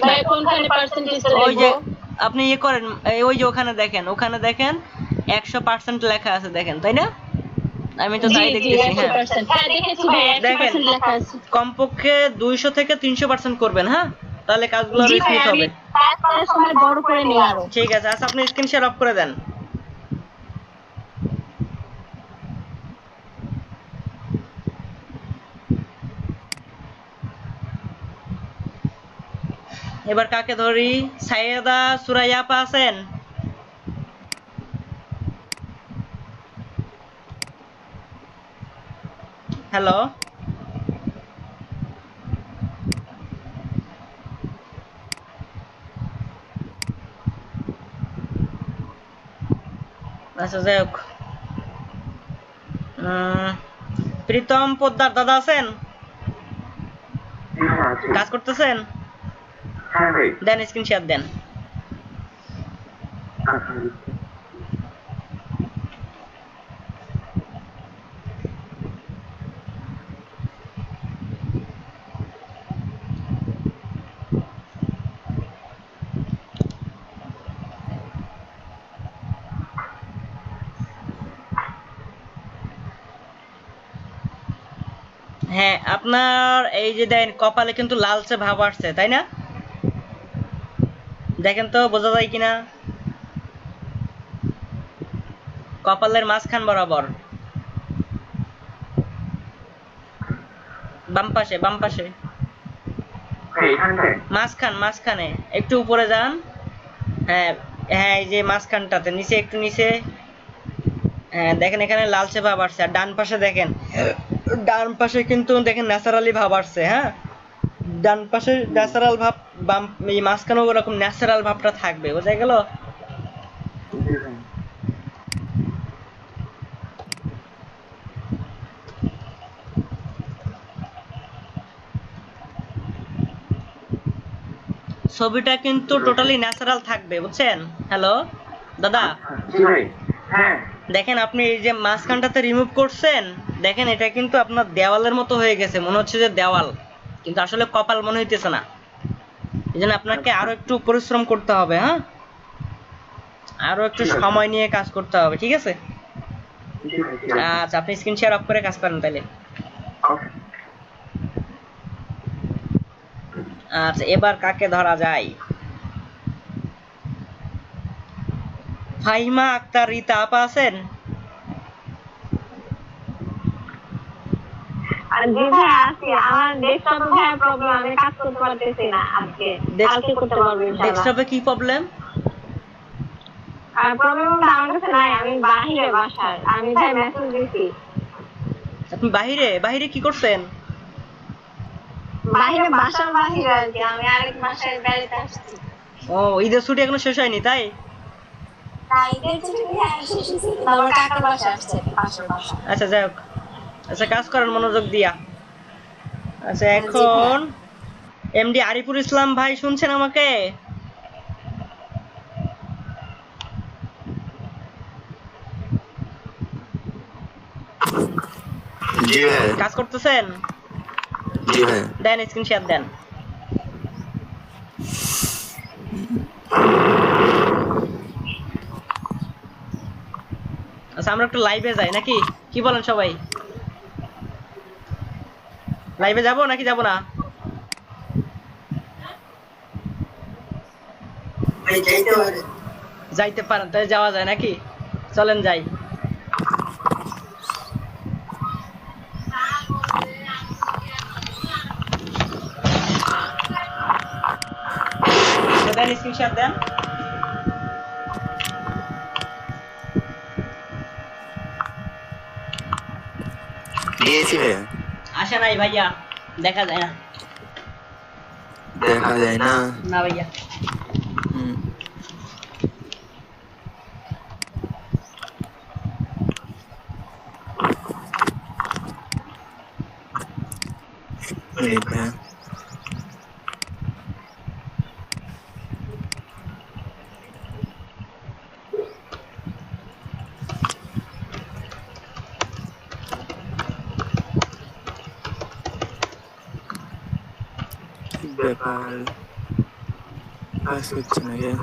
ভাই কোনখানে পার্সেন্টেজটা ওই যে লিখবো? আপনি ইয়ে করেন, ওই যে ওখানে দেখেন 100% লেখা আছে দেখেন, তাই না? আমি তো জি তাই জি দেখতেছি। হ্যাঁ 100%। হ্যাঁ দেখেছি ভাই, দেখেন 100% লেখা আছে। কমপক্ষে 200 থেকে 300% করবেন, হ্যাঁ, তাহলে কাজগুলো জি ভাই, স্মুথ আমি হবে। কাজ করার সময় বড় করে নিই আরো। ঠিক আছে, আচ্ছা আপনি স্ক্রিন শেয়ার অফ করে দেন। এবার কাকে ধরি? সাইয়েদা সুরাইয়া আপা আছেন? হ্যালো, আচ্ছা যাই হোক। প্রীতম পোদ্দার দাদা আছেন? হ্যাঁ আছে। কাজ করতেছেন? হ্যাঁ ভাই। দেন স্ক্রিন শেয়ার দেন। আচ্ছা হ্যাঁ আপনার এই যে দেন কপালে কিন্তু লালচে ভাব আসছে, তাই না? দেখেন তো বোঝা যায় কিনা, কপালের মাঝখান বরাবর, বাম পাশে বাম পাশে, ভাই এখানটায়। মাঝখানে একটু উপরে যান। হ্যাঁ হ্যাঁ, এই যে মাঝখানটাতে নিচে, একটু নিচে। হ্যাঁ দেখেন এখানে লালচে ভাব আসছে। আর ডান পাশে দেখেন, ডান পাশে কিন্তু দেখেন ন্যাচারালি ভাব আসছে। হ্যাঁ, ডান পাশে ন্যাচারাল ভাব, বাম এই মাঝখানেও ওরকম ন্যাচারাল ভাবটা থাকবে, বোঝা গেল? জি ভাই। ছবিটা কিন্তু টোটালি ন্যাচারাল থাকবে, বুঝছেন? হ্যালো দাদা, জি ভাই। হ্যাঁ। দেখেন আপনি এই যে মাঝখানটাতে রিমুভ করছেন, দেখেন এটা কিন্তু আপনার দেওয়ালের মতো হয়ে গেছে, মনে হচ্ছে যে দেওয়াল, কিন্তু আসলে কপাল মনে হইতেছে না। এই জন্য আপনাকে আরো একটু পরিশ্রম করতে হবে। হ্যাঁ, আরো একটু সময় নিয়ে কাজ করতে হবে, ঠিক আছে? জি ভাই, ঠিক আছে। আচ্ছা আপনি স্ক্রিন শেয়ার অফ করে কাজ করেন তাহলে। ওকে। আচ্ছা এবার কাকে ধরা যায়? ফাহিমা আক্তার রিতা আপা আছেন? আর জি ভাই আছি, আমার ডেস্কটপে ভাই প্রবলেম, আমি কাজ করতে পারতেছি না আজকে, কালকে করতে পারবো ইনশাআল্লাহ। ডেস্কটপে কি প্রবলেম? আর প্রবলেমটা আমার কাছে নাই, আমি বাহিরে বাসায়, আমি ভাই মেসেজ দিছি। আপনি বাহিরে? বাহিরে কি করছেন? বাহিরে বাসার বাহিরে আর কি, আমি আরেক বাসায় বেড়াতে আসছি। ও, ঈদের ছুটি এখনো শেষ হয়নি তাই? তাই ঈদের ছুটি ভাই শেষ হয়েছে, আমার কাকার বাসায় আসছে, পাশের বাসা। আচ্ছা যাই হোক, আচ্ছা কাজ করেন মনোযোগ দিয়া। আচ্ছা এখন এমডি আরিফুল ইসলাম ভাই শুনছেন আমাকে? জি ভাই। কাজ করতেছেন? জি ভাই। দেন স্ক্রিন শেয়ার দেন। আচ্ছা আমরা একটু লাইভে যাই নাকি, কি বলেন সবাই? লাইভে যাব নাকি যাব না? যাইতে পারেন, তাই যাওয়া যায় নাকি? চলেন যাই। দেন স্ক্রিনশট দেন। দিয়েছি ভাই। আসে নাই ভাইয়া, দেখা যায় না। দেখা যায় না। না ভাইয়া। হুম। মিনিট ভাই। ব্যাপার কাজ করছে না কেন?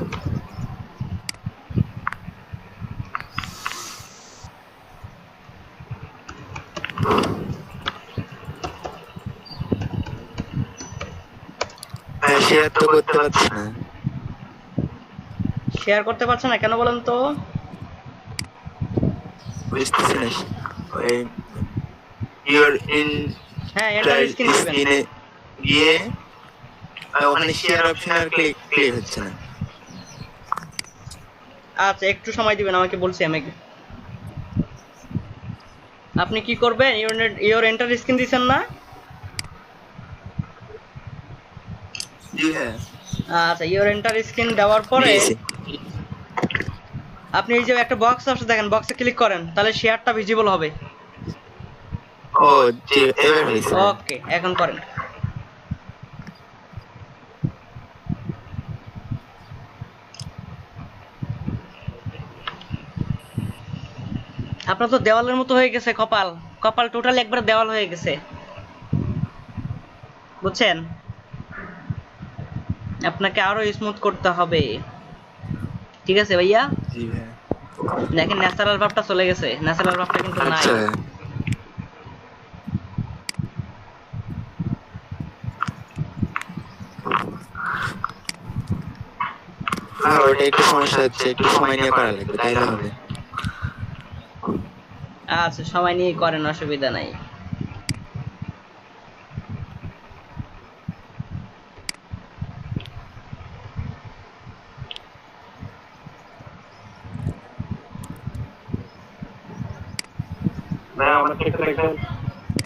শেয়ার তো করতে পারছি না। শেয়ার করতে পারছে না কেন বলেন তো? বুঝতেছি না। ওই ইওর ইন হ্যাঁ, এটা স্ক্রিন দিবেন। স্ক্রিনে গিয়ে ওখানে শেয়ার অপশন আর ক্লিক হচ্ছে না। আচ্ছা, একটু সময় দিবেন আমাকে, বলছি আমাকে। আপনি কি করবেন? ইওর এন্টার স্ক্রিন দিবেন না? জি হ্যাঁ। আচ্ছা, ইওর এন্টার স্ক্রিন দেওয়ার পরে দিয়েছি। আপনি এই যে একটা বক্স আছে দেখেন, বক্সে ক্লিক করেন, তাহলে শেয়ারটা ভিজিবল হবে। ও জি, এবার হয়েছে। ওকে, এখন করেন। আপনার তো দেওয়ালের মতো হয়ে গেছে কপাল, কপাল টোটাল একবার দেওয়াল হয়ে গেছে, বুঝছেন? আপনাকে আরো স্মুথ করতে হবে, ঠিক আছে ভাইয়া? জি ভাই। দেখেন ন্যাচারাল ভাবটা চলে গেছে, ন্যাচারাল ভাবটা কিন্তু নাই। আচ্ছা। আর ওটা একটু সমস্যা হচ্ছে, একটু সময় নিয়ে করা লাগবে, তাইলে হবে। আচ্ছা, সময় নিয়ে করেন, অসুবিধা নাই।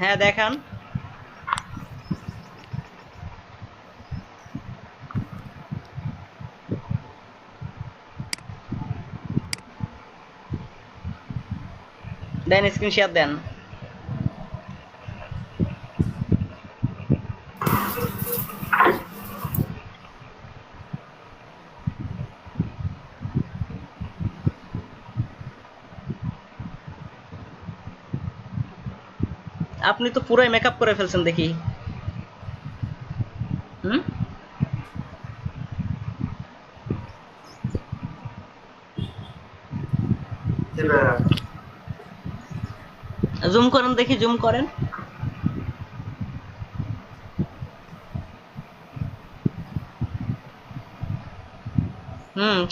হ্যাঁ, দেখান। দেন স্ক্রিন শেয়ার দেন। আপনি তো পুরোই মেকআপ করে ফেলছেন দেখি। জুম করেন দেখি, জুম করেন।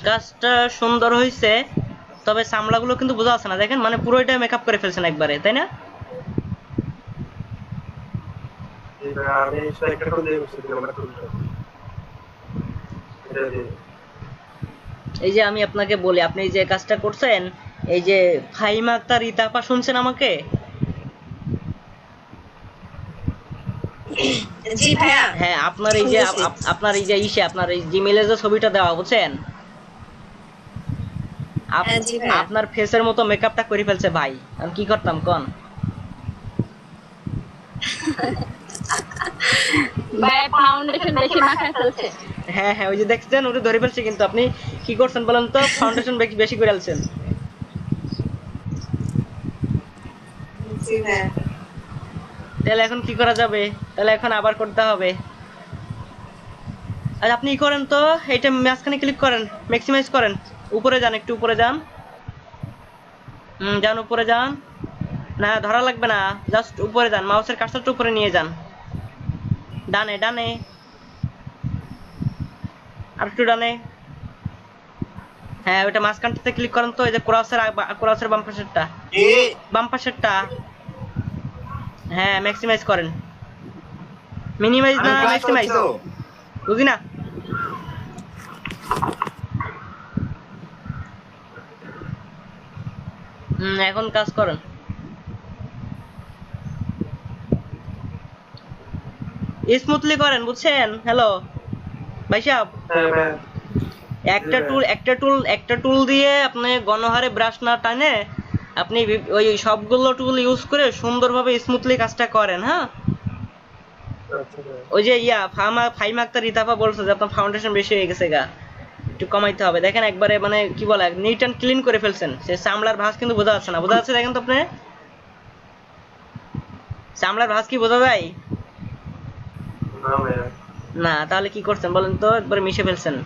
কাজটা সুন্দর হয়েছে, তবে চামড়াগুলো কিন্তু বোঝা যাচ্ছে না, দেখেন মানে পুরোটা মেকআপ করে ফেলছেন একবারে, তাই না? এই যে আমি আপনাকে বলি, আপনি যে কাজটা করছেন, এই যে ফাহিমা আক্তার ইতাপা শুনছেন আমাকে? জি ভাইয়া। হ্যাঁ, আপনার এই যে আপনার এই যে আপনার এই জিমেইলে যে ছবিটা দেওয়া, বুঝছেন? আপনার ফেসের মতো মেকআপটা করে ফেলছে ভাই, আমি কি করতাম কোন? ভাই ফাউন্ডেশন বেশি মাখা ফেলছে। হ্যাঁ হ্যাঁ, ওই যে দেখছেন, ওটা ধরে ফেলছে। কিন্তু আপনি কি করছেন বলেন তো? ফাউন্ডেশন বেশি করে ফেলছেন। জি ভাইয়া। তাহলে এখন কি করা যাবে? তাহলে এখন আবার করতে হবে। আর আপনি কি করেন তো, এইটা মাঝখানে ক্লিক করেন, ম্যাক্সিমাইজ করেন, উপরে যান, একটু উপরে যান। যান, উপরে যান। না, ধরা লাগবে না, জাস্ট উপরে যান, মাউসের কার্সারটা উপরে নিয়ে যান, ডানে ডানে, আর একটু ডানে। হ্যাঁ, ওইটা মাঝখানটাতে ক্লিক করেন তো, এই যে ক্রসের বাম পাশেরটা। হ্যাঁ, ম্যাক্সিমাইজ করেন, মিনিমাইজ না ম্যাক্সিমাইজ, বুঝি না? এখন কাজ করেন। স্মুথলি করেন, বুঝছেন? হ্যালো ভাই সাহেব, একটা টুল দিয়ে আপনি গণহারে ব্রাশ না টানে, আপনি ওই সবগুলো টুল ইউজ করে সুন্দরভাবে স্মুথলি কাজটা করেন। হ্যাঁ, ওই যে ফাহিমা আক্তার ইতাফা বলছে যে আপনার ফাউন্ডেশন বেশি হয়ে গেছে গা, একটু কমাইতে হবে। দেখেন একবারে মানে কি বলে, নিট অ্যান্ড ক্লিন করে ফেলছেন। সে চামড়ার ভাঁজ কিন্তু বোঝা যাচ্ছে না, বোঝা যাচ্ছে? দেখেন তো আপনি চামড়ার ভাঁজ কি বোঝা যায় না? তাহলে কি করছেন বলেন তো? একবারে মিশে ফেলছেন।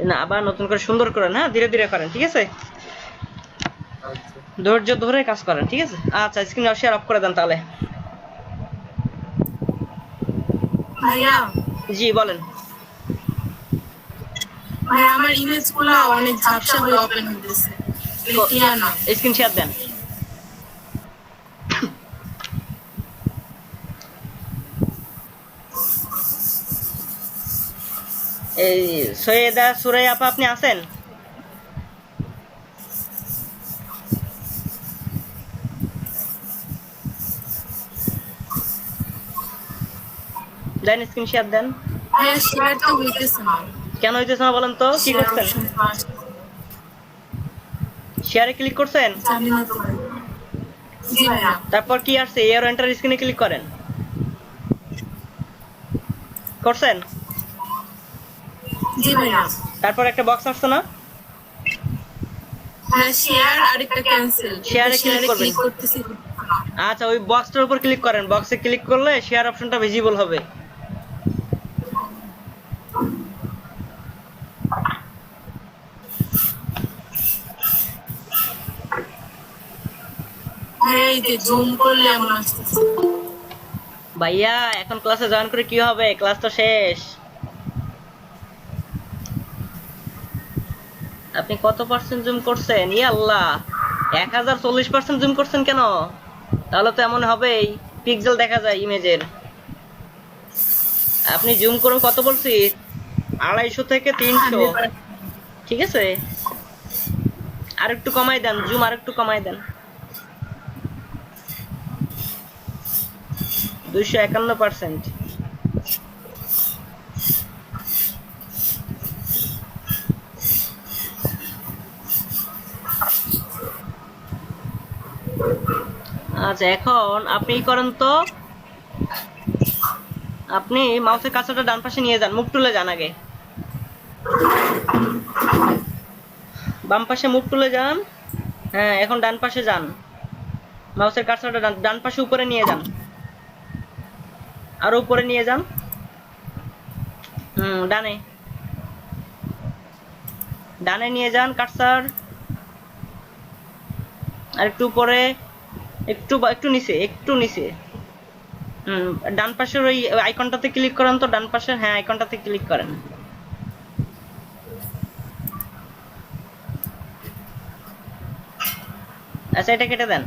না আবার নতুন করে সুন্দর করেন, হ্যাঁ ধীরে ধীরে করেন, ঠিক আছে? ধৈর্য ধরে কাজ করেন, ঠিক আছে? আচ্ছা স্ক্রিন শেয়ার অফ করে দেন তাহলে। ভাইয়া জি বলেন। ভাইয়া আমার ইমেজ গুলো অনেক ঝাপসা হয়ে ওপেন হইতেছে, ক্লিয়ার না। স্ক্রিন শেয়ার দেন। এই সৈয়দা সুরাইয়া আপা আপনি আছেন? দেন স্ক্রিন শেয়ার দেন। ভাইয়া শেয়ার তো হইতেছে না, কেন হইতেছে না বলেন তো, কি করছেন? শেয়ারে ক্লিক করছেন, জানি না তো ভাই। জি ভাইয়া। তারপর কি আসছে? এয়ার এন্টার স্ক্রিনে ক্লিক করেন। করছেন? জি ভাইয়া। তারপর একটা বক্স আসছে না? ভাইয়া শেয়ার আর একটা ক্যান্সেল, শেয়ারে ক্লিক করবেন। ক্লিক করতেছি। আচ্ছা ওই বক্সটার উপর ক্লিক করেন, বক্সে ক্লিক করলে শেয়ার অপশনটা ভিজিবল হবে। ভাইয়া এই যে জুম করলে এমন আসতেছে। ভাইয়া এখন ক্লাসে জয়েন করে কি হবে? ক্লাস তো শেষ। আপনি কত পার্সেন্ট জুম করছেন? ই আল্লাহ, 1040% জুম করছেন কেন? তাহলে তো এমন হবেই, পিক্সেল দেখা যায় ইমেজের। আপনি জুম করুন, কত বলছি? 250 থেকে 300, ঠিক আছে? আর একটু কমাই দেন জুম, আর একটু কমাই দেন। 251%। আচ্ছা এখন আপনি করেন তো, আপনি মাউসের কার্সারটা ডান পাশে নিয়ে যান, মুভ টুলে যান, আগে বাম পাশে মুভ টুলে যান। হ্যাঁ এখন ডান পাশে যান, মাউসের কার্সারটা ডান পাশে উপরে নিয়ে যান, আরো উপরে নিয়ে যান। ডানে ডানে নিয়ে যান কার্সার, আর একটু উপরে, একটু নিচে, একটু নিচে। ডান পাশের ওই আইকনটাতে ক্লিক করেন তো, ডান পাশে, হ্যাঁ আইকনটাতে ক্লিক করেন। আচ্ছা এটা কেটে দেন।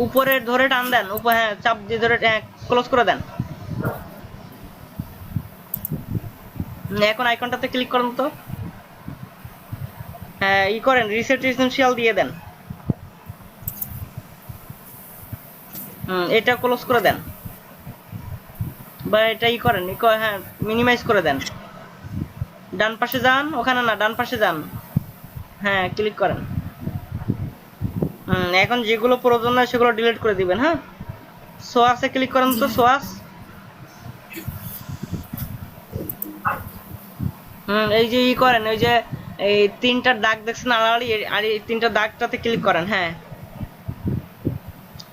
উপরে ধরে টান দেন, উপরে, হ্যাঁ চাপ দিয়ে ধরে, হ্যাঁ ক্লোজ করে দেন। এখন আইকনটাতে ক্লিক করেন তো, হ্যাঁ ই করেন, রিসেট এসেনশিয়াল দিয়ে দেন। এটা ক্লোজ করে দেন, বা এটা ই করেন, হ্যাঁ মিনিমাইজ করে দেন। ডান পাশে যান, ওখানে না, ডান পাশে যান, হ্যাঁ ক্লিক করেন। এখন যেগুলো প্রয়োজন নয় সেগুলো ডিলিট করে দিবেন। হ্যাঁ সোয়াসে ক্লিক করেন তো, সোয়াস। এই যে ই করেন, ওই যে এই তিনটা দাগ দেখছেন আড়াআড়ি, আর এই তিনটা দাগটাতে ক্লিক করেন। হ্যাঁ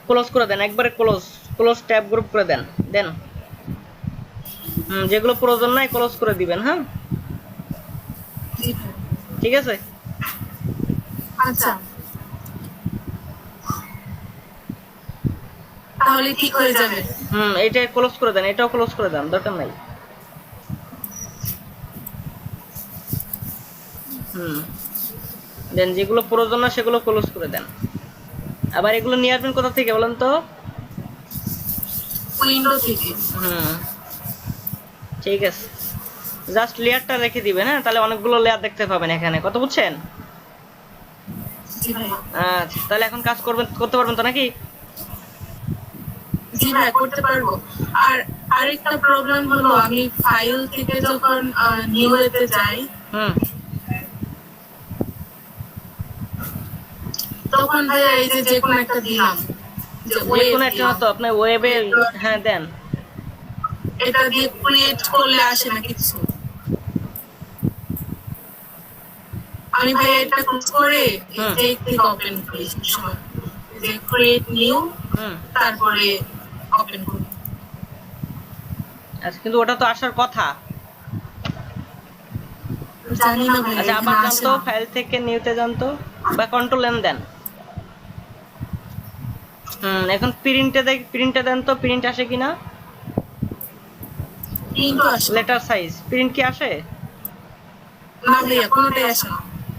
ক্লোজ করে দেন, একবারে ক্লোজ ট্যাব গ্রুপ করে দেন। দেন যেগুলো প্রয়োজন নাই ক্লোজ করে দিবেন। হ্যাঁ ঠিক আছে। আচ্ছা তাহলে ঠিক হয়ে যাবে। এইটা ক্লোজ করে দেন, এটাও ক্লোজ করে দেন, দরকার নাই। দেন যেগুলো প্রয়োজন না সেগুলো ক্লোজ করে দেন। আবার এগুলো নিয়ে আসবেন কোথা থেকে বলেন তো? উইন্ডো থেকে। ঠিক আছে, জাস্ট লেয়ারটা রেখে দিবেন। হ্যাঁ তাহলে অনেকগুলো লেয়ার দেখতে পাবেন এখানে, কত বুঝছেন? আচ্ছা তাহলে এখন কাজ করতে পারবেন তো নাকি? জি ভাই করতে পারবো। আর আরেকটা প্রবলেম হলো, আমি ফাইল থেকে যখন নিউ এতে যাই তখন ভাইয়া এই যে কোনো একটা দিলাম, যে কোনো একটা তো আপনি ওয়েবে, হ্যাঁ দেন, এটা দিয়ে ক্রিয়েট করলে আসে না কিছু। আমি ভাই এটা ক্লোজ করে এই থেকে ওপেন করি সময়। যে ক্রিয়েট নিউ, হুম তারপরে ওপেন করব। আচ্ছা, কিন্তু ওটা তো আসার কথা। জানি না ভাই, আচ্ছা, আবার এখানে যান আসে তো, না। ফাইল থেকে নিউতে যান তো, বা কন্ট্রোল এন দেন। এখন প্রিন্টে দেন তো, প্রিন্ট আসে কিনা। প্রিন্টও আসে না। লেটার সাইজ প্রিন্ট কি আসে? না ভাইয়া, কোনোটাই আসে না।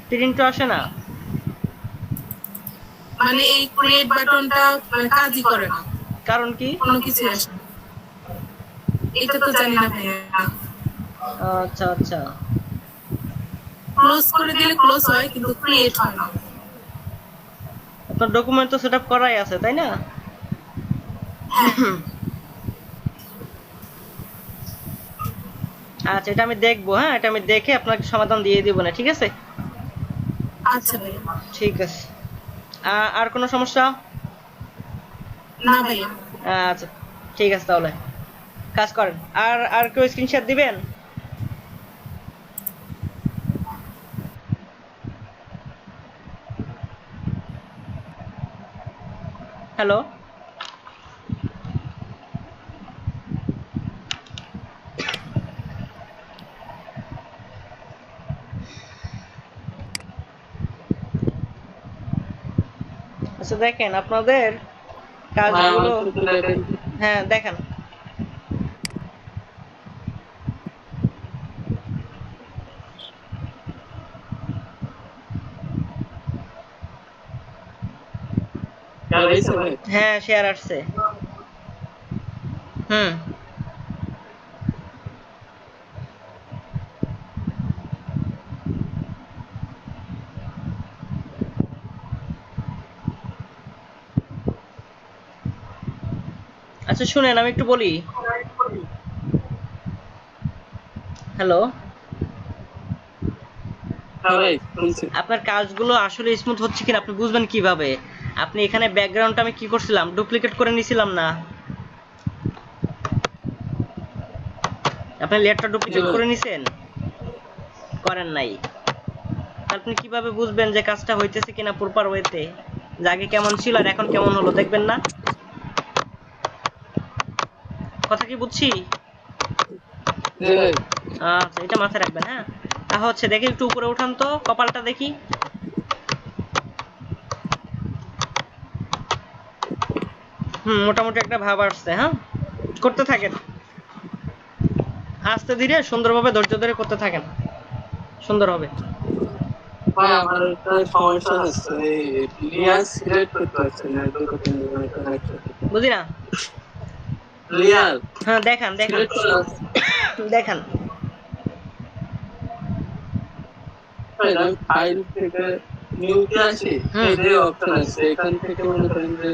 প্রিন্টও আসে না। মানে এই ক্রিয়েট বাটনটা কাজই করে না, কারণ কি? কোনো কিছু আসে না। এটা তো জানি না ভাইয়া। আচ্ছা আচ্ছা, ক্লোজ করে দিলে ক্লোজ হয়, কিন্তু ক্রিয়েট হয় না। আপনার ডকুমেন্ট তো সেটআপ করাই আছে, তাই না? আচ্ছা, এটা আমি দেখবো। হ্যাঁ, এটা আমি দেখে আপনাকে সমাধান দিয়ে দিব না, ঠিক আছে? আচ্ছা ভাইয়া। ঠিক আছে। আর কোনো সমস্যা? না ভাইয়া। আচ্ছা, ঠিক আছে, তাহলে কাজ করেন। আর কেউ স্ক্রিনশট দিবেন? হ্যালো, আচ্ছা দেখেন আপনাদের কাজগুলো। হ্যাঁ দেখেন, হ্যাঁ শেয়ার আসছে। হুম আচ্ছা শুনেন, আমি একটু বলি। হ্যালো, আপনার কাজগুলো আসলে স্মুথ হচ্ছে কিনা আপনি বুঝবেন কিভাবে? আপনি এখানে ব্যাকগ্রাউন্ডটা আমি কি করছিলাম, ডুপ্লিকেট করে নিছিলাম না? আপনি লেয়ারটা ডুপ্লিকেট করে নিছেন? করেন নাই। আপনি কিভাবে বুঝবেন যে কাজটা হইতেছে কিনা প্রপার ওয়েতে? যে আগে কেমন ছিল আর এখন কেমন হলো, দেখবেন না? কথা কি বুঝছি? আচ্ছা, এটা মাথায় রাখবেন। হ্যাঁ, হচ্ছে দেখি, একটু উপরে উঠান তো কপালটা দেখি। মোটামুটি একটা ভাব আসছে। হ্যাঁ, করতে থাকেন, আস্তে ধীরে সুন্দরভাবে ধৈর্য ধরে করতে থাকেন, সুন্দর হবে। আমার একটা সমস্যা হচ্ছে, লেয়ার সিলেক্ট করতে পারছি না। বুঝি না। লেয়ার হ্যাঁ দেখান দেখান দেখান। ফাইল থেকে নিউতে আসি, এই যে অপশন আছে, এখান থেকে মনে করেন যে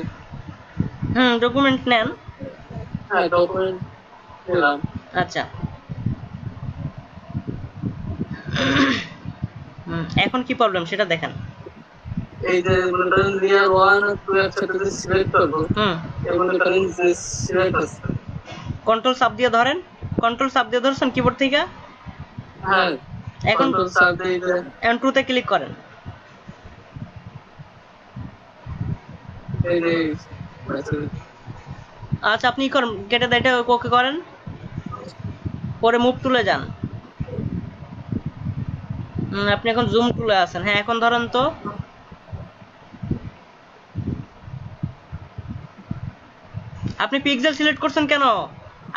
ডকুমেন্ট নেন। হ্যাঁ, ডকুমেন্ট নিলাম। আচ্ছা, এখন কি প্রবলেম সেটা দেখান। এই যে মনে করেন লেয়ার 1 আর 2 একসাথে যে সিলেক্ট করব, এই মনে করেন যে সিলেক্ট আছে, কন্ট্রোল সাব দিয়ে ধরেন। কন্ট্রোল সাব দিয়ে ধরছেন কিবোর্ড থেকে? হ্যাঁ। এখন কন্ট্রোল সাব দিয়ে N2 তে ক্লিক করেন। এই যে আচ্ছা, আপনি করেন, কেটে দেয়, ওকে করেন, পরে মুভ টুলে যান। আপনি এখন জুম টুলে আছেন। হ্যাঁ, এখন ধরেন তো। আপনি পিক্সেল সিলেক্ট করছেন কেন?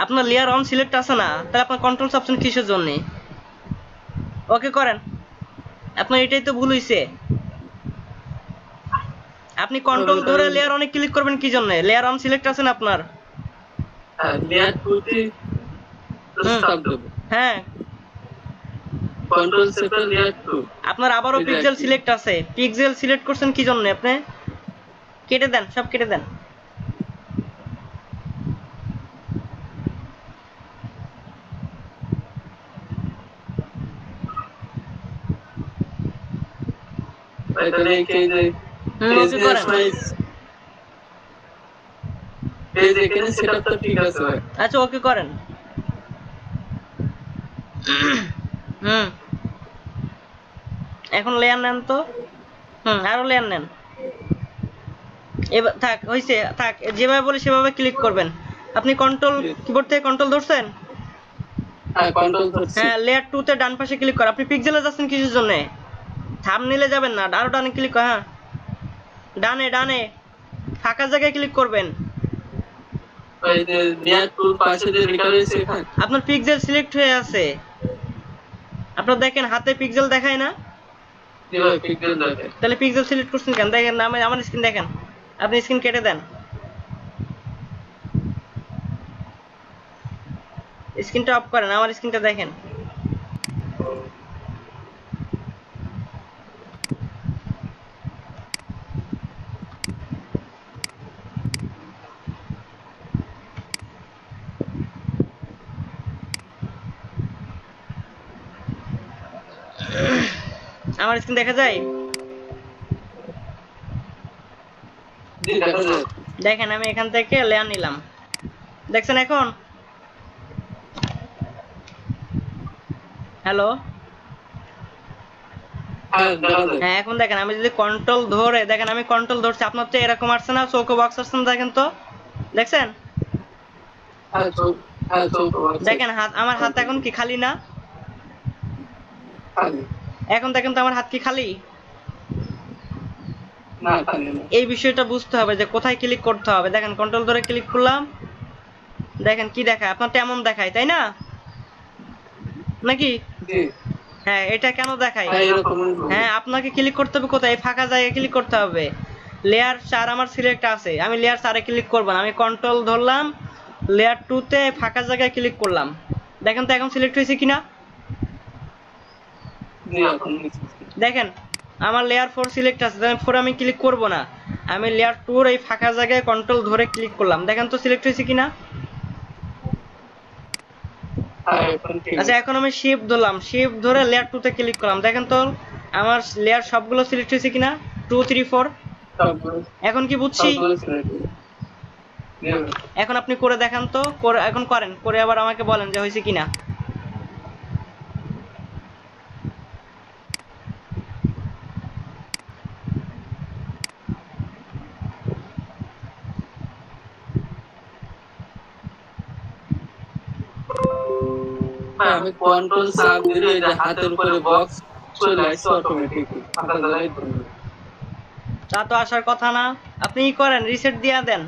আপনার লেয়ার অন সিলেক্ট আছে না, তাহলে আপনার কন্ট্রোলস অপশন কিসের জন্য? ওকে করেন। আপনার এটাই তো ভুল হইছে। আপনি কন্ট্রোল ধরে লেয়ার অনে ক্লিক করবেন কি জন্য? লেয়ার অন সিলেক্ট আছে না আপনার? লেয়ার 2 তে স্টপ দেব। হ্যাঁ, কন্ট্রোল সেট লেয়ার 2। আপনার আবারও পিক্সেল সিলেক্ট আছে। পিক্সেল সিলেক্ট করছেন কি জন্য আপনি? কেটে দেন, সব কেটে দেন। এখানে কি যে ওকে করেন। এই যে এখানে সেটআপটা ঠিক আছে ভাই। আচ্ছা, ওকে করেন। এখন লেয়ার নেন তো। আরো লেয়ার নেন। এবার থাক হইছে থাক, যেভাবে বলি সেভাবে ক্লিক করবেন। আপনি কন্ট্রোল কিবোর্ড থেকে কন্ট্রোল ধরছেন? হ্যাঁ কন্ট্রোল করছি। হ্যাঁ, লেয়ার 2 তে ডান পাশে ক্লিক কর। আপনি পিক্সেলে যাচ্ছেন কিসের জন্য? থাম্বনেইলে যাবেন না, আরো ডানে ক্লিক কর। হ্যাঁ, ডানে ফাঁকা জায়গায় ক্লিক করবেন। ওই যে লেয়ার 2 পাশে যে লেখা রয়েছে এখানে আপনার পিক্সেল সিলেক্ট হয়ে আছে, আপনার দেখেন হাতে পিক্সেল দেখায় না? কিভাবে পিক্সেল দেখে? তাহলে পিক্সেল সিলেক্ট করছেন কেন? দেখেন আমার স্ক্রিন দেখেন, আপনি স্ক্রিন কেটে দেন, স্ক্রিনটা অফ করেন, আমার স্ক্রিনটা দেখেন। আমার স্ক্রিন দেখা যায়? জি দেখা যায়। দেখেন আমি এখান থেকে লেয়ার নিলাম, দেখছেন এখন? হ্যালো, হ্যাঁ দেখা যায়। হ্যাঁ এখন দেখেন আমি যদি কন্ট্রোল ধরে, দেখেন আমি কন্ট্রোল ধরছি, আপনার তো এরকম আসছে না চৌকো বক্স আসছে না? দেখেন তো, দেখছেন? হ্যাঁ চৌকো বক্স দেখেন হাত, আমার হাত এখন কি খালি না? খালি। এখন দেখেন তো আমার হাত কি খালি? না খালি না। এই বিষয়টা বুঝতে হবে যে কোথায় ক্লিক করতে হবে। দেখেন কন্ট্রোল ধরে ক্লিক করলাম, দেখেন কি দেখায়? আপনার এমন দেখায়, তাই না? নাকি? জি হ্যাঁ, এটা কেন দেখায়? হ্যাঁ এরকম। হ্যাঁ, আপনাকে ক্লিক করতে হবে কোথায়? ফাঁকা জায়গায় ক্লিক করতে হবে। লেয়ার 4 আমার সিলেক্ট আছে, আমি লেয়ার 4 এ ক্লিক করব না, আমি কন্ট্রোল ধরলাম, লেয়ার 2 তে ফাঁকা জায়গায় ক্লিক করলাম। দেখেন তো এখন সিলেক্ট হয়েছে কিনা? জি এখন দেখেন আমার লেয়ার 4 সিলেক্ট আছে, তাহলে 4 আমি ক্লিক করব না, আমি লেয়ার 2 এর এই ফাঁকা জায়গায় কন্ট্রোল ধরে ক্লিক করলাম। দেখেন তো সিলেক্ট হয়েছে কিনা? আচ্ছা, এখন আমি শিফট ধরলাম, শিফট ধরে লেয়ার 2 তে ক্লিক করলাম, দেখেন তো আমার লেয়ার সবগুলো সিলেক্ট হয়েছে কিনা? 2 3 4। এখন কি বুঝছি? এখন আপনি করে দেখান তো, করে এখন করেন, করে আবার আমাকে বলেন যে হয়েছে কিনা। আমি কন্ট্রোল চাপ দিলে এই যে হাতের উপরে বক্স চলে আসছে অটোমেটিকলি। ফাঁকা জায়গায় ধরবে। তা তো আসার কথা না, আপনি কি করেন, রিসেট দিয়া দেন।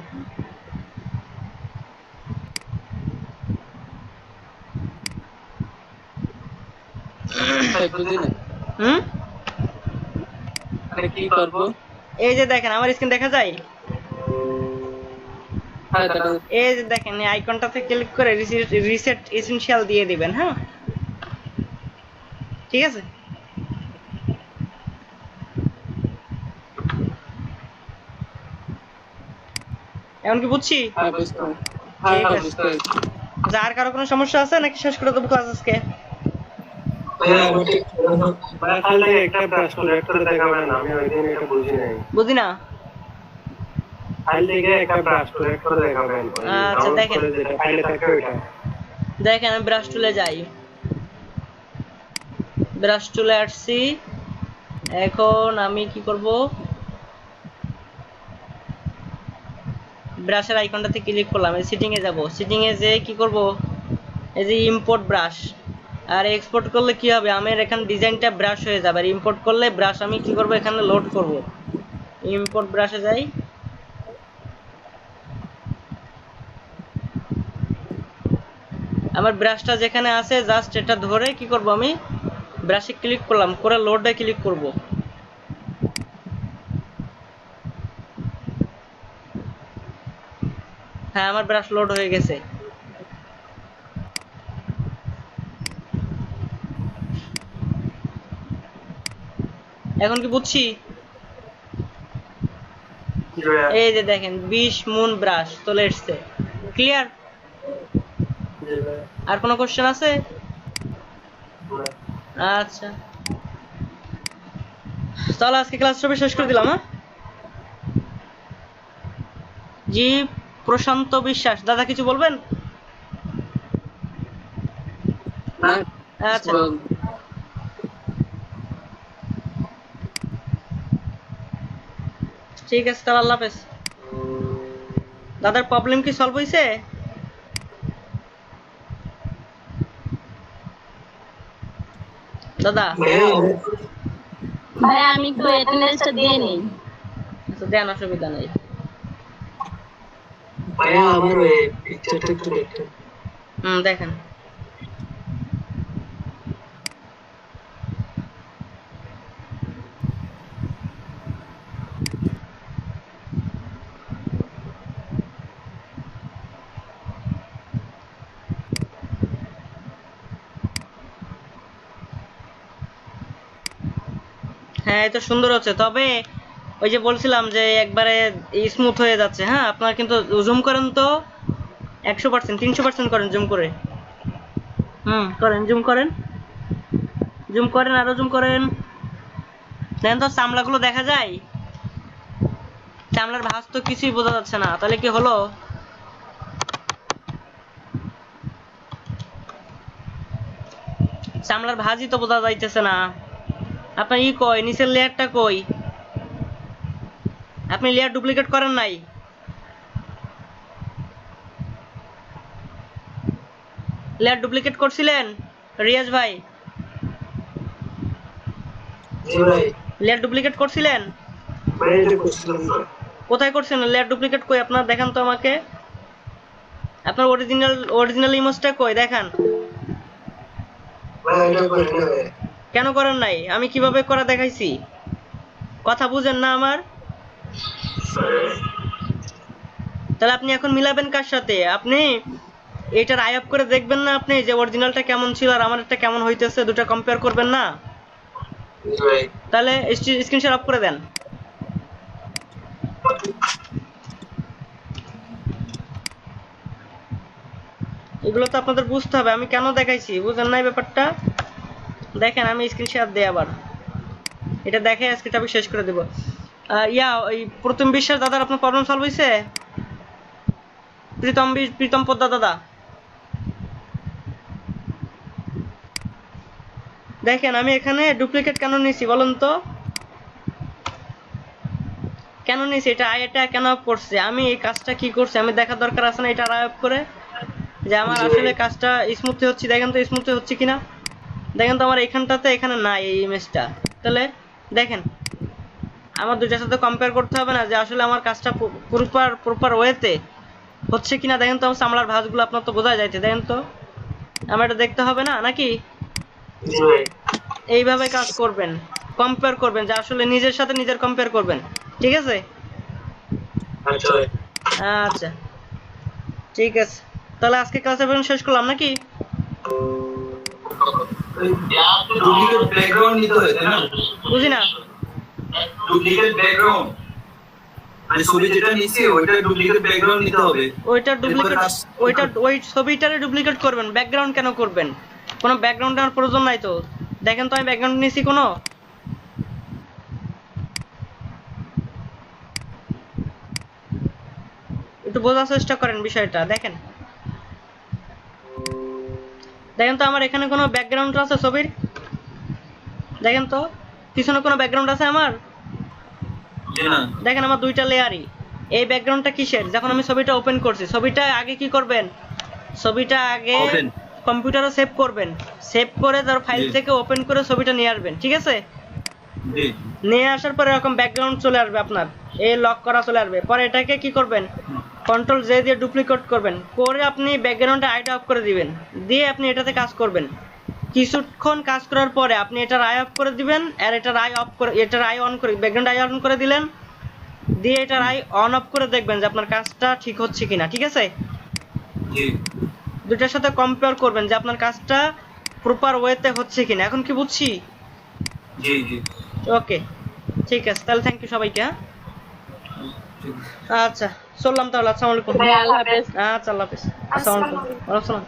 বুঝি না। হুম, আমি কি করব? এই যে দেখেন আমার স্ক্রিন দেখা যায়? হ্যাঁ দেখা যায়। এই যে দেখেন এই আইকনটাতে ক্লিক করে রিসেট এসেনশিয়াল দিয়ে দিবেন। হ্যাঁ, ঠিক আছে? এখন কি বুঝছি? হ্যাঁ বুঝতে পারছি। হ্যাঁ বুঝতে পারছি। যার কারো কোনো সমস্যা আছে নাকি শেষ করে দেবো ক্লাস আজকে? খালি একটা ব্রাশ করে দেখাবেন, আমি ওইদিন এটা বুঝি নাই। বুঝি না। ফাইল থেকে একটা ব্রাশ করে দেখাবেন। আচ্ছা দেখেন, যেটা ফাইলে থাকে ওইটা। দেখেন আমি ব্রাশ টুলে যাই, ব্রাশ টুলে আসছি। এখন আমি কি করব, ব্রাশের আইকনটাতে ক্লিক করলাম, এই সেটিং এ যাব, সেটিং এ যে কি করব, এই যে ইম্পোর্ট ব্রাশ, আর এক্সপোর্ট করলে কি হবে, আমার এখানে ডিজাইনটা ব্রাশ হয়ে যাবে, আর ইম্পোর্ট করলে ব্রাশ আমি কি করব, এখানে লোড করব। ইম্পোর্ট ব্রাশে যাই, আমার ব্রাশটা যেখানে আছে জাস্ট এটা ধরে কি করব, আমি ব্রাশে ক্লিক করলাম, করে লোডে ক্লিক করব। হ্যাঁ, আমার ব্রাশ লোড হয়ে গেছে। এখন কি বুঝছি? এই যে দেখেন 20 মুন ব্রাশ চলে এসেছে। ক্লিয়ার? আর কোনো কোশ্চেন আছে? আচ্ছা, তাহলে আজকে ক্লাস সবে শেষ করে দিলাম। হ্যাঁ জি, প্রশান্ত বিশ্বাস দাদা কিছু বলবেন? আচ্ছা, ঠিক আছে, তাহলে আল্লাহ হাফেজ। দাদার প্রবলেম কি সলভ হয়েছে? দাদা ভাই আমি একটু অ্যাটেন্ডেন্সটা দিয়ে নিই। আচ্ছা দেন, অসুবিধা নেই। ভাইয়া আমার ওই পিকচারটা একটু দেখেন। দেখেন। হ্যাঁ এটা সুন্দর হচ্ছে, তবে ওই যে বলছিলাম যে একবারে স্মুথ হয়ে যাচ্ছে। হ্যাঁ আপনারা কিন্তু জুম করেন তো 100%, 300% করেন জুম করে। করেন, জুম করেন, জুম করেন, আরো জুম করেন। দেখেন তো চামড়াগুলো দেখা যায়? চামড়ার ভাঁজ তো কিছুই বোঝা যাচ্ছে না, তাহলে কি হলো? চামড়ার ভাঁজই তো বোঝা যাইতেছে না। আপনার ই কই, নিচের লেয়ারটা কই? আপনি লেয়ার ডুপ্লিকেট করেন নাই? লেয়ার ডুপ্লিকেট করছিলেন রিয়াজ ভাই? জি ভাই, লেয়ার ডুপ্লিকেট করছিলেন? ভাই এটা করছিলাম না। কোথায় করছেন লেয়ার ডুপ্লিকেট? কই আপনার দেখান তো আমাকে। আপনার অরিজিনাল ইমেজটা কই দেখান। ভাই এটা করেন না ভাই। কেন করেন নাই? আমি কিভাবে করা দেখাইছি, কথা বুঝেন না আমার? তাহলে আপনি এখন মিলাবেন কার সাথে? আপনি এটার আই অফ করে দেখবেন না আপনি যে অরিজিনালটা কেমন ছিল আর আমারটা কেমন হইতেছে, দুটো কম্পেয়ার করবেন না? জি ভাই। তাহলে স্ক্রিনশট অফ করে দেন। এগুলো তো আপনাদের বুঝতে হবে, আমি কেন দেখাইছি বুঝেন নাই ব্যাপারটা? দেখেন আমি স্ক্রিনশট দেই আবার, এটা দেখে আজকে টপিক শেষ করে দেব। ওই প্রথম বিশ্বাস দাদার আপনার প্রবলেম সলভ হয়েছে? প্রীতম পোদ্দা দাদা দেখেন আমি এখানে ডুপ্লিকেট কেন নিয়েছি বলুন তো? কেন নিয়েছি এটা? এটা কেন অফ করছে? আমি এই কাজটা কি করছি আমি দেখার দরকার আছে না? এটা আই অফ করে যে আমার আসলে কাজটা স্মুথলি হচ্ছে। দেখেন তো স্মুথলি হচ্ছে কিনা, দেখেন তো আমার এখানটাতে এখানে নাই এই ইমেজটা। তাহলে দেখেন আমার দুইটার সাথে কম্পেয়ার করতে হবে না যে আসলে আমার কাজটা প্রপার ওয়েতে হচ্ছে কিনা। দেখেন তো আমার চামড়ার ভাঁজগুলো আপনার তো বোঝা যাইছে, দেখেন তো আমার এটা দেখতে হবে না নাকি? জি ভাই। এইভাবে কাজ করবেন, কম্পেয়ার করবেন যে আসলে নিজের সাথে নিজের কম্পেয়ার করবেন, ঠিক আছে? আচ্ছা ভাই। আচ্ছা ঠিক আছে, তাহলে আজকে ক্লাস এখন শেষ করলাম নাকি? ডুপ্লিকেট ব্যাকগ্রাউন্ড নিতে হয় তাই না? বুঝি না। ডুপ্লিকেট ব্যাকগ্রাউন্ড মানে ছবি যেটা নিছি ওইটা ডুপ্লিকেট ব্যাকগ্রাউন্ড নিতে হবে। ওই ছবিটারে ডুপ্লিকেট করবেন, ব্যাকগ্রাউন্ড কেন করবেন? কোনো ব্যাকগ্রাউন্ড নেওয়ার প্রয়োজন নাই তো। দেখেন তো আমি ব্যাকগ্রাউন্ড নিয়েছি কোনো? একটু বোঝার চেষ্টা করেন বিষয়টা। দেখেন দেখেন তো আমার এখানে কোনো ব্যাকগ্রাউন্ড আছে ছবির? দেখেন তো পিছনে কোনো ব্যাকগ্রাউন্ড আছে আমার? দেখেন আমার দুইটা লেয়ারই। এই ব্যাকগ্রাউন্ডটা কিসের? যখন আমি ছবিটা ওপেন করছি, ছবিটা আগে কি করবেন? ছবিটা আগে কম্পিউটারে সেভ করবেন, সেভ করে তার ফাইল থেকে ওপেন করে ছবিটা নিয়ে আসবেন, ঠিক আছে? নিয়ে আসার পরে এরকম ব্যাকগ্রাউন্ড চলে আসবে আপনার, এই লক করা চলে আসবে। পরে এটাকে কি করবেন? কন্ট্রোল জে দিয়ে ডুপ্লিকেট করবেন, করে আপনি ব্যাকগ্রাউন্ডে আইটা অফ করে দিবেন, দিয়ে আপনি এটাতে কাজ করবেন। কিছুক্ষণ কাজ করার পরে আপনি এটার আই অফ করে দিবেন, আর এটার আই অফ করে এটার আই অন করে ব্যাকগ্রাউন্ড আই অন করে দিলেন, দিয়ে এটার আই অন অফ করে দেখবেন যে আপনার কাজটা ঠিক হচ্ছে কিনা, ঠিক আছে? জি। দুটার সাথে কম্পেয়ার করবেন যে আপনার কাজটা প্রপার ওয়েতে হচ্ছে কিনা। এখন কি বুঝছি? জি জি। ওকে ঠিক আছে, তাহলে থ্যাংক ইউ সবাইকে। আচ্ছা চললাম তাহলে, আসসালামু আলাইকুম। আল্লাহ হাফেজ। আচ্ছা আল্লাহ হাফেজ। আসসালামু আলাইকুম। ওয়া আলাইকুম আসসালাম।